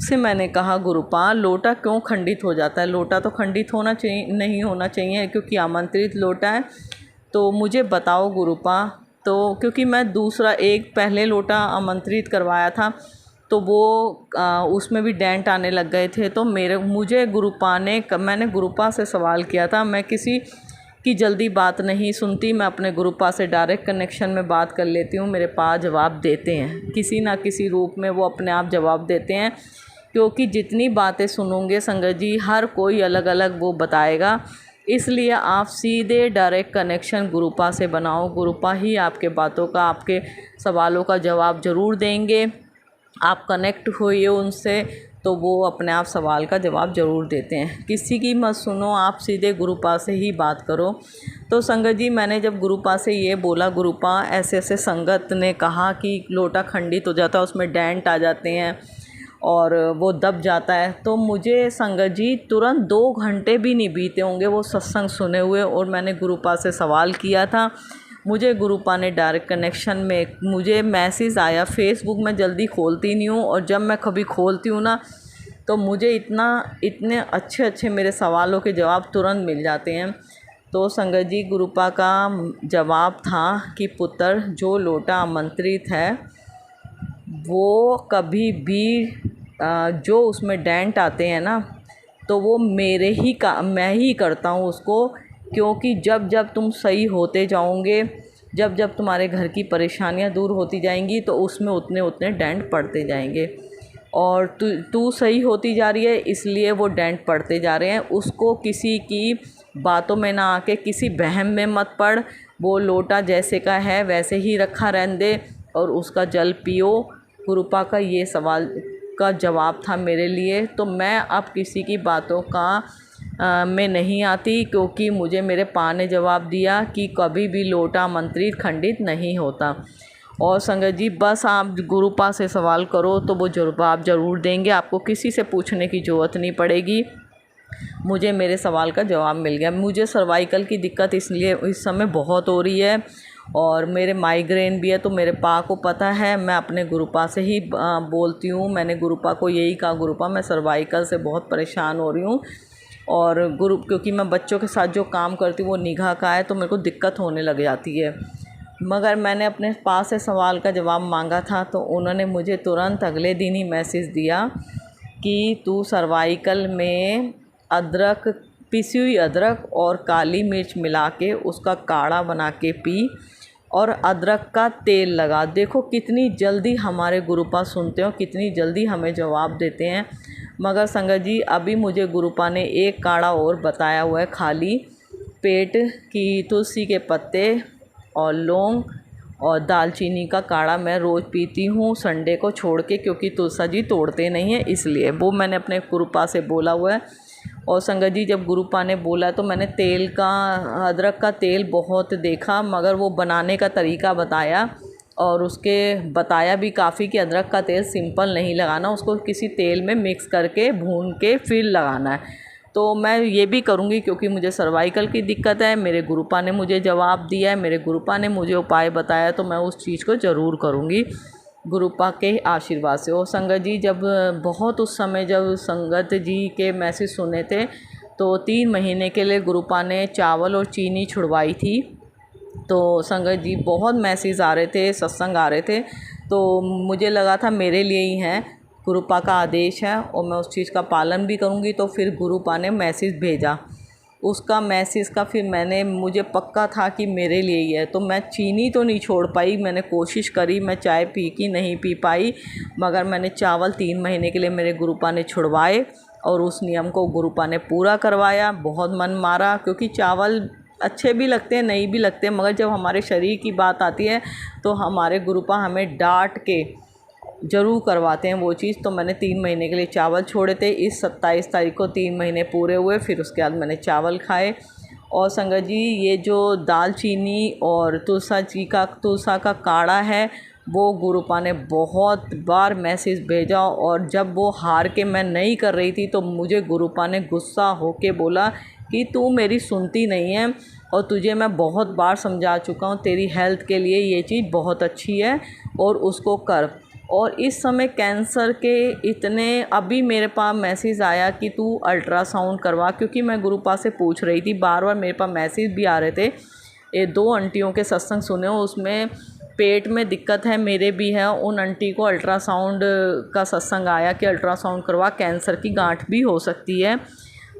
से मैंने कहा, गुरुपा लोटा क्यों खंडित हो जाता है? लोटा तो खंडित होना चाहिए, नहीं होना चाहिए, क्योंकि आमंत्रित लोटा है। तो मुझे बताओ गुरुपा। तो क्योंकि मैं दूसरा एक पहले लोटा आमंत्रित करवाया था, तो वो उसमें भी डेंट आने लग गए थे। तो मुझे गुरुपा ने, मैंने गुरुपा से सवाल किया था। मैं किसी की जल्दी बात नहीं सुनती, मैं अपने गुरुपा से डायरेक्ट कनेक्शन में बात कर लेती हूँ। मेरे पास जवाब देते हैं, किसी ना किसी रूप में वो अपने आप जवाब देते हैं। क्योंकि जितनी बातें सुनोगे संगत जी, हर कोई अलग अलग वो बताएगा। इसलिए आप सीधे डायरेक्ट कनेक्शन गुरुपा से बनाओ। गुरुपा ही आपके बातों का, आपके सवालों का जवाब ज़रूर देंगे। आप कनेक्ट होइए उनसे, तो वो अपने आप सवाल का जवाब ज़रूर देते हैं। किसी की मत सुनो, आप सीधे गुरुपा से ही बात करो। तो संगत जी, मैंने जब गुरुपा से ये बोला, गुरुपा ऐसे ऐसे संगत ने कहा कि लोटा खंडित हो जाता है, उसमें डेंट आ जाते हैं और वो दब जाता है। तो मुझे संगत जी तुरंत 2 घंटे भी नहीं बीते होंगे वो सत्संग सुने हुए, और मैंने गुरुपा से सवाल किया था। मुझे गुरुपा ने डायरेक्ट कनेक्शन में, मुझे मैसेज आया। फेसबुक में जल्दी खोलती नहीं हूँ, और जब मैं कभी खोलती हूँ ना, तो मुझे इतने अच्छे अच्छे मेरे सवालों के जवाब तुरंत मिल जाते हैं। तो संगत जी, गुरुपा का जवाब था कि पुत्र, जो लोटा आमंत्रित है वो कभी भी जो उसमें डेंट आते हैं ना, तो वो मैं ही करता हूँ उसको। क्योंकि जब जब तुम सही होते जाओगे, जब जब तुम्हारे घर की परेशानियाँ दूर होती जाएंगी, तो उसमें उतने उतने डेंट पड़ते जाएंगे। और तू सही होती जा रही है, इसलिए वो डेंट पड़ते जा रहे हैं। उसको किसी की बातों में ना आके किसी वहम में मत पड़। वो लोटा जैसे का है वैसे ही रखा रहने दे, और उसका जल पियो। गुरुपा का ये सवाल का जवाब था मेरे लिए। तो मैं अब किसी की बातों का में नहीं आती, क्योंकि मुझे मेरे पा ने जवाब दिया कि कभी भी लोटा आमंत्रित खंडित नहीं होता। और संगत जी, बस आप गुरुपा से सवाल करो तो वो जवाब ज़रूर देंगे। आपको किसी से पूछने की ज़रूरत नहीं पड़ेगी। मुझे मेरे सवाल का जवाब मिल गया। मुझे सर्वाइकल की दिक्कत इसलिए इस समय बहुत हो रही है, और मेरे माइग्रेन भी है। तो मेरे पा को पता है, मैं अपने गुरुपा से ही बोलती हूँ। मैंने गुरुपा को यही कहा, गुरुपा मैं सर्वाइकल से बहुत परेशान हो रही हूँ। और क्योंकि मैं बच्चों के साथ जो काम करती हूँ वो निगाह का है, तो मेरे को दिक्कत होने लग जाती है। मगर मैंने अपने पास से सवाल का जवाब मांगा था, तो उन्होंने मुझे तुरंत अगले दिन ही मैसेज दिया कि तू सर्वाइकल में अदरक, पिसी हुई अदरक और काली मिर्च मिला के उसका काढ़ा बना के पी, और अदरक का तेल लगा। देखो कितनी जल्दी हमारे गुरुपा सुनते हो, कितनी जल्दी हमें जवाब देते हैं। मगर संगत जी, अभी मुझे गुरुपा ने एक काढ़ा और बताया हुआ है, खाली पेट की तुलसी के पत्ते और लौंग और दालचीनी का काढ़ा मैं रोज़ पीती हूँ संडे को छोड़ के, क्योंकि तुलसा जी तोड़ते नहीं हैं, इसलिए वो मैंने अपने गुरुपा से बोला हुआ है। और संगत जी, जब गुरुपा ने बोला तो मैंने तेल का, अदरक का तेल बहुत देखा, मगर वो बनाने का तरीका बताया, और उसके बताया भी काफ़ी कि अदरक का तेल सिंपल नहीं लगाना, उसको किसी तेल में मिक्स करके भून के फिर लगाना है। तो मैं ये भी करूँगी, क्योंकि मुझे सर्वाइकल की दिक्कत है। मेरे गुरुपा ने मुझे जवाब दिया है, मेरे गुरुपा ने मुझे उपाय बताया, तो मैं उस चीज़ को ज़रूर करूँगी गुरुपा के आशीर्वाद से। और संगत जी, जब बहुत उस समय जब संगत जी के मैसेज सुने थे, तो 3 महीने के लिए गुरुपा ने चावल और चीनी छुड़वाई थी। तो संगत जी, बहुत मैसेज आ रहे थे, सत्संग आ रहे थे, तो मुझे लगा था मेरे लिए ही हैं, गुरुपा का आदेश है और मैं उस चीज़ का पालन भी करूँगी। तो फिर गुरुपा ने मैसेज भेजा, उसका मैसेज का फिर मुझे पक्का था कि मेरे लिए ही है। तो मैं चीनी तो नहीं छोड़ पाई, मैंने कोशिश करी, मैं चाय पी की नहीं पी पाई, मगर मैंने चावल 3 महीने के लिए मेरे गुरुपा ने छुड़वाए, और उस नियम को गुरुपा ने पूरा करवाया। बहुत मन मारा, क्योंकि चावल अच्छे भी लगते हैं, नहीं भी लगते, मगर जब हमारे शरीर की बात आती है तो हमारे गुरुपा हमें डांट के ज़रूर करवाते हैं वो चीज़। तो मैंने 3 महीने के लिए चावल छोड़े थे। इस 27 तारीख को 3 महीने पूरे हुए, फिर उसके बाद मैंने चावल खाए। और संगत जी, ये जो दालचीनी और तुलसा का काढ़ा है, वो गुरुपा ने बहुत बार मैसेज भेजा, और जब वो हार के मैं नहीं कर रही थी तो मुझे गुरुपा ने गुस्सा होके बोला कि तू मेरी सुनती नहीं है और तुझे मैं बहुत बार समझा चुका हूँ, तेरी हेल्थ के लिए ये चीज़ बहुत अच्छी है और उसको कर। और इस समय कैंसर के इतने, अभी मेरे पास मैसेज आया कि तू अल्ट्रासाउंड करवा, क्योंकि मैं गुरुपा से पूछ रही थी, बार बार मेरे पास मैसेज भी आ रहे थे। ये 2 आंटियों के सत्संग सुने, उसमें पेट में दिक्कत है, मेरे भी है, उन आंटी को अल्ट्रासाउंड का सत्संग आया कि अल्ट्रासाउंड करवा, कैंसर की गांठ भी हो सकती है।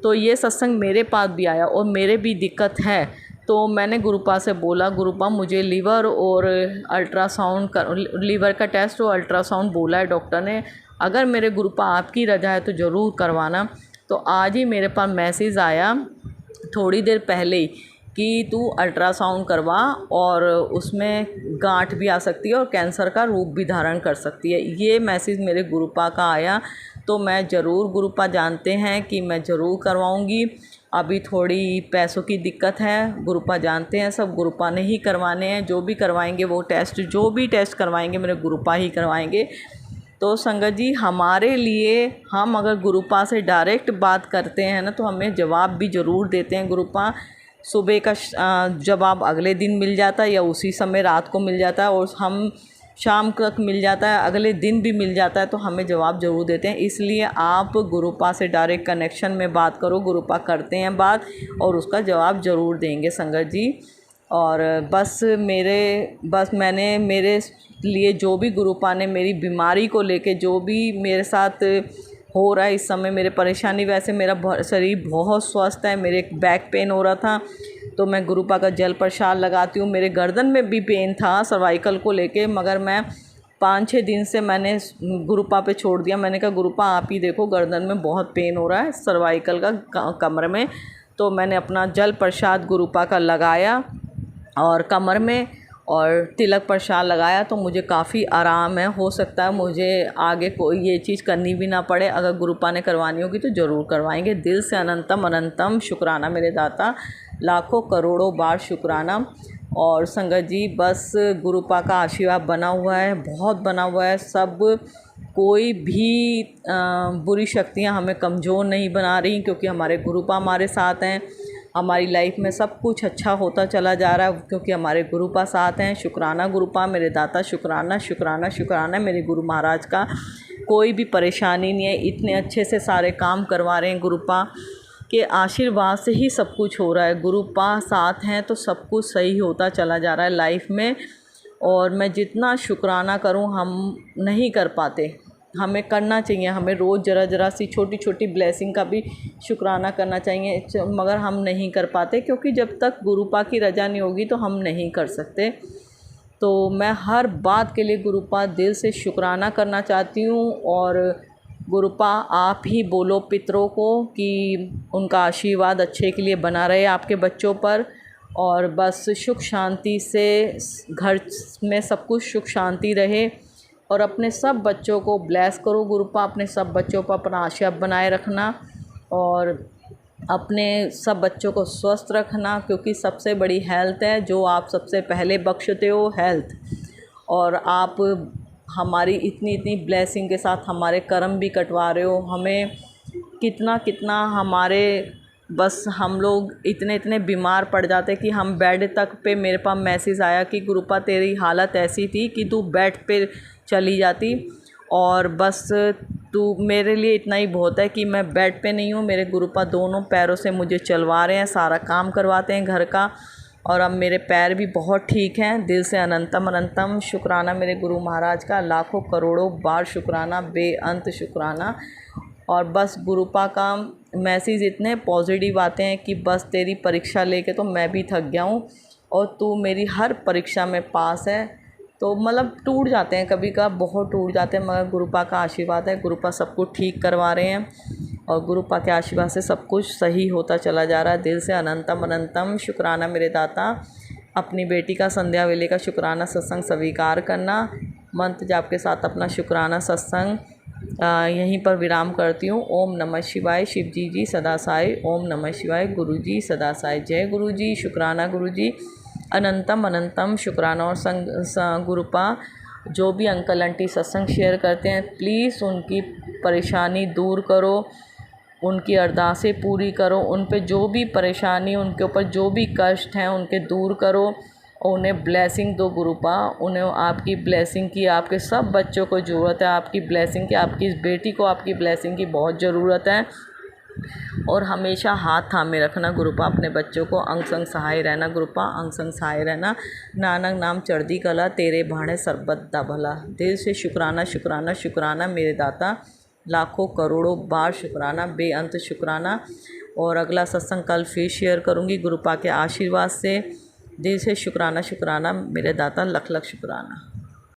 तो ये सत्संग मेरे पास भी आया और मेरे भी दिक्कत है। तो मैंने गुरुपा से बोला, गुरुपा मुझे लीवर और अल्ट्रासाउंड लीवर का टेस्ट और अल्ट्रासाउंड बोला है डॉक्टर ने, अगर मेरे गुरुपा आपकी रजा है तो ज़रूर करवाना। तो आज ही मेरे पास मैसेज आया थोड़ी देर पहले ही कि तू अल्ट्रासाउंड करवा और उसमें गांठ भी आ सकती है और कैंसर का रूप भी धारण कर सकती है। ये मैसेज मेरे गुरुपा का आया, तो मैं ज़रूर, गुरुपा जानते हैं कि मैं ज़रूर करवाऊंगी। अभी थोड़ी पैसों की दिक्कत है, गुरुपा जानते हैं, सब गुरुपा ने ही करवाने हैं। जो भी करवाएंगे वो टेस्ट, जो भी टेस्ट करवाएंगे मेरे गुरुपा ही करवाएंगे। तो संगत जी, हमारे लिए, हम अगर गुरुपा से डायरेक्ट बात करते हैं ना तो हमें जवाब भी ज़रूर देते हैं गुरुपा। सुबह का जवाब अगले दिन मिल जाता है या उसी समय रात को मिल जाता है, और हम शाम तक मिल जाता है, अगले दिन भी मिल जाता है, तो हमें जवाब ज़रूर देते हैं। इसलिए आप गुरुपा से डायरेक्ट कनेक्शन में बात करो, गुरुपा करते हैं बात और उसका जवाब ज़रूर देंगे संगत जी। और बस मैंने मेरे लिए जो भी गुरुपा ने मेरी बीमारी को लेके जो भी मेरे साथ हो रहा है इस समय, मेरे परेशानी, वैसे मेरा शरीर बहुत स्वस्थ है, मेरे बैक पेन हो रहा था तो मैं गुरुपा का जल प्रसाद लगाती हूँ। मेरे गर्दन में भी पेन था सर्वाइकल को लेके, मगर मैं 5-6 दिन से मैंने गुरुपा पे छोड़ दिया। मैंने कहा गुरुपा आप ही देखो, गर्दन में बहुत पेन हो रहा है सर्वाइकल का कमर में। तो मैंने अपना जल प्रसाद गुरुपा का लगाया और कमर में, और तिलक प्रसाद लगाया, तो मुझे काफ़ी आराम है। हो सकता है मुझे आगे कोई ये चीज़ करनी भी ना पड़े। अगर गुरुपा ने करवानी होगी तो ज़रूर करवाएंगे। दिल से अनंतम अनंतम शुक्राना मेरे दाता, लाखों करोड़ों बार शुक्राना। और संगत जी, बस गुरुपा का आशीर्वाद बना हुआ है, बहुत बना हुआ है। सब कोई भी बुरी शक्तियाँ हमें कमज़ोर नहीं बना रही, क्योंकि हमारे गुरुपा हमारे साथ हैं। हमारी लाइफ में सब कुछ अच्छा होता चला जा रहा है क्योंकि हमारे गुरुपा साथ हैं। शुक्राना गुरुपा मेरे दाता, शुक्राना शुक्राना शुक्राना मेरे गुरु महाराज का। कोई भी परेशानी नहीं है, इतने अच्छे से सारे काम करवा रहे हैं। गुरुपा के आशीर्वाद से ही सब कुछ हो रहा है। गुरुपा साथ हैं तो सब कुछ सही होता चला जा रहा है लाइफ में। और मैं जितना शुक्राना करूं हम नहीं कर पाते, हमें करना चाहिए। हमें रोज़ ज़रा सी छोटी छोटी ब्लेसिंग का भी शुक्राना करना चाहिए, मगर हम नहीं कर पाते, क्योंकि जब तक गुरुपा की रजा नहीं होगी तो हम नहीं कर सकते। तो मैं हर बात के लिए गुरुपा दिल से शुक्राना करना चाहती हूँ। और गुरुपा आप ही बोलो पितरों को कि उनका आशीर्वाद अच्छे के लिए बना रहे आपके बच्चों पर, और बस सुख शांति से घर में सब कुछ सुख शांति रहे। और अपने सब बच्चों को ब्लेस करो गुरुपा, अपने सब बच्चों पर अपना आशीर्वाद बनाए रखना और अपने सब बच्चों को स्वस्थ रखना, क्योंकि सबसे बड़ी हेल्थ है जो आप सबसे पहले बख्शते हो, हेल्थ। और आप हमारी इतनी ब्लेसिंग के साथ हमारे कर्म भी कटवा रहे हो। हमें कितना हमारे, बस हम लोग इतने बीमार पड़ जाते कि हम बेड तक पे, मेरे पास मैसेज आया कि गुरुपा तेरी हालत ऐसी थी कि तू बेड पे चली जाती, और बस तू, मेरे लिए इतना ही बहुत है कि मैं बेड पे नहीं हूँ। मेरे गुरुपा दोनों पैरों से मुझे चलवा रहे हैं, सारा काम करवाते हैं घर का, और अब मेरे पैर भी बहुत ठीक हैं। दिल से अनंतम अनंतम शुक्राना मेरे गुरु महाराज का, लाखों करोड़ों बार शुक्राना, बेअंत शुक्राना। और बस गुरुपा का मैसेज इतने पॉजिटिव आते हैं कि बस तेरी परीक्षा लेके तो मैं भी थक गया हूँ, और तू मेरी हर परीक्षा में पास है। तो मतलब टूट जाते हैं कभी का, बहुत टूट जाते हैं, मगर गुरुपा का आशीर्वाद है। गुरुपा सब कुछ ठीक करवा रहे हैं और गुरुपा के आशीर्वाद से सब कुछ सही होता चला जा रहा है। दिल से अनंतम अनंतम शुक्राना मेरे दाता। अपनी बेटी का संध्या वेले का शुक्राना सत्संग स्वीकार करना। मंत्र जाप के साथ अपना शुक्राना सत्संग यहीं पर विराम करती हूँ। ओम नमः शिवाय। शिव जी सदा साई। ओम नमः शिवाय। गुरु जी सदा साई। जय गुरु जी। शुक्राना गुरु जी। अनंतम अनंतम शुक्राना। और गुरुपा जो भी अंकल आंटी सत्संग शेयर करते हैं प्लीज़ उनकी परेशानी दूर करो, उनकी अरदासें पूरी करो, उन पे जो भी परेशानी, उनके ऊपर जो भी कष्ट हैं उनके दूर करो और उन्हें ब्लेसिंग दो गुरुपा। उन्हें आपकी ब्लेसिंग की, आपके सब बच्चों को ज़रूरत है आपकी ब्लेसिंग की, आपकी इस बेटी को आपकी ब्लेसिंग की बहुत ज़रूरत है। और हमेशा हाथ थामे रखना गुरुपा अपने बच्चों को, अंग संग सहाय रहना गुरुपा, अंग संग सहाय रहना। नानक नाम चढ़दी कला, तेरे भाणे सरबत दा भला। दिल से शुक्राना शुक्राना शुक्राना मेरे दाता, लाखों करोड़ों बार शुक्राना, बेअंत शुक्राना। और अगला सत्संग कल फिर शेयर करूँगी गुरुपा के आशीर्वाद से। दिल से शुक्राना शुक्राना मेरे दाता, लख लख शुक्राना।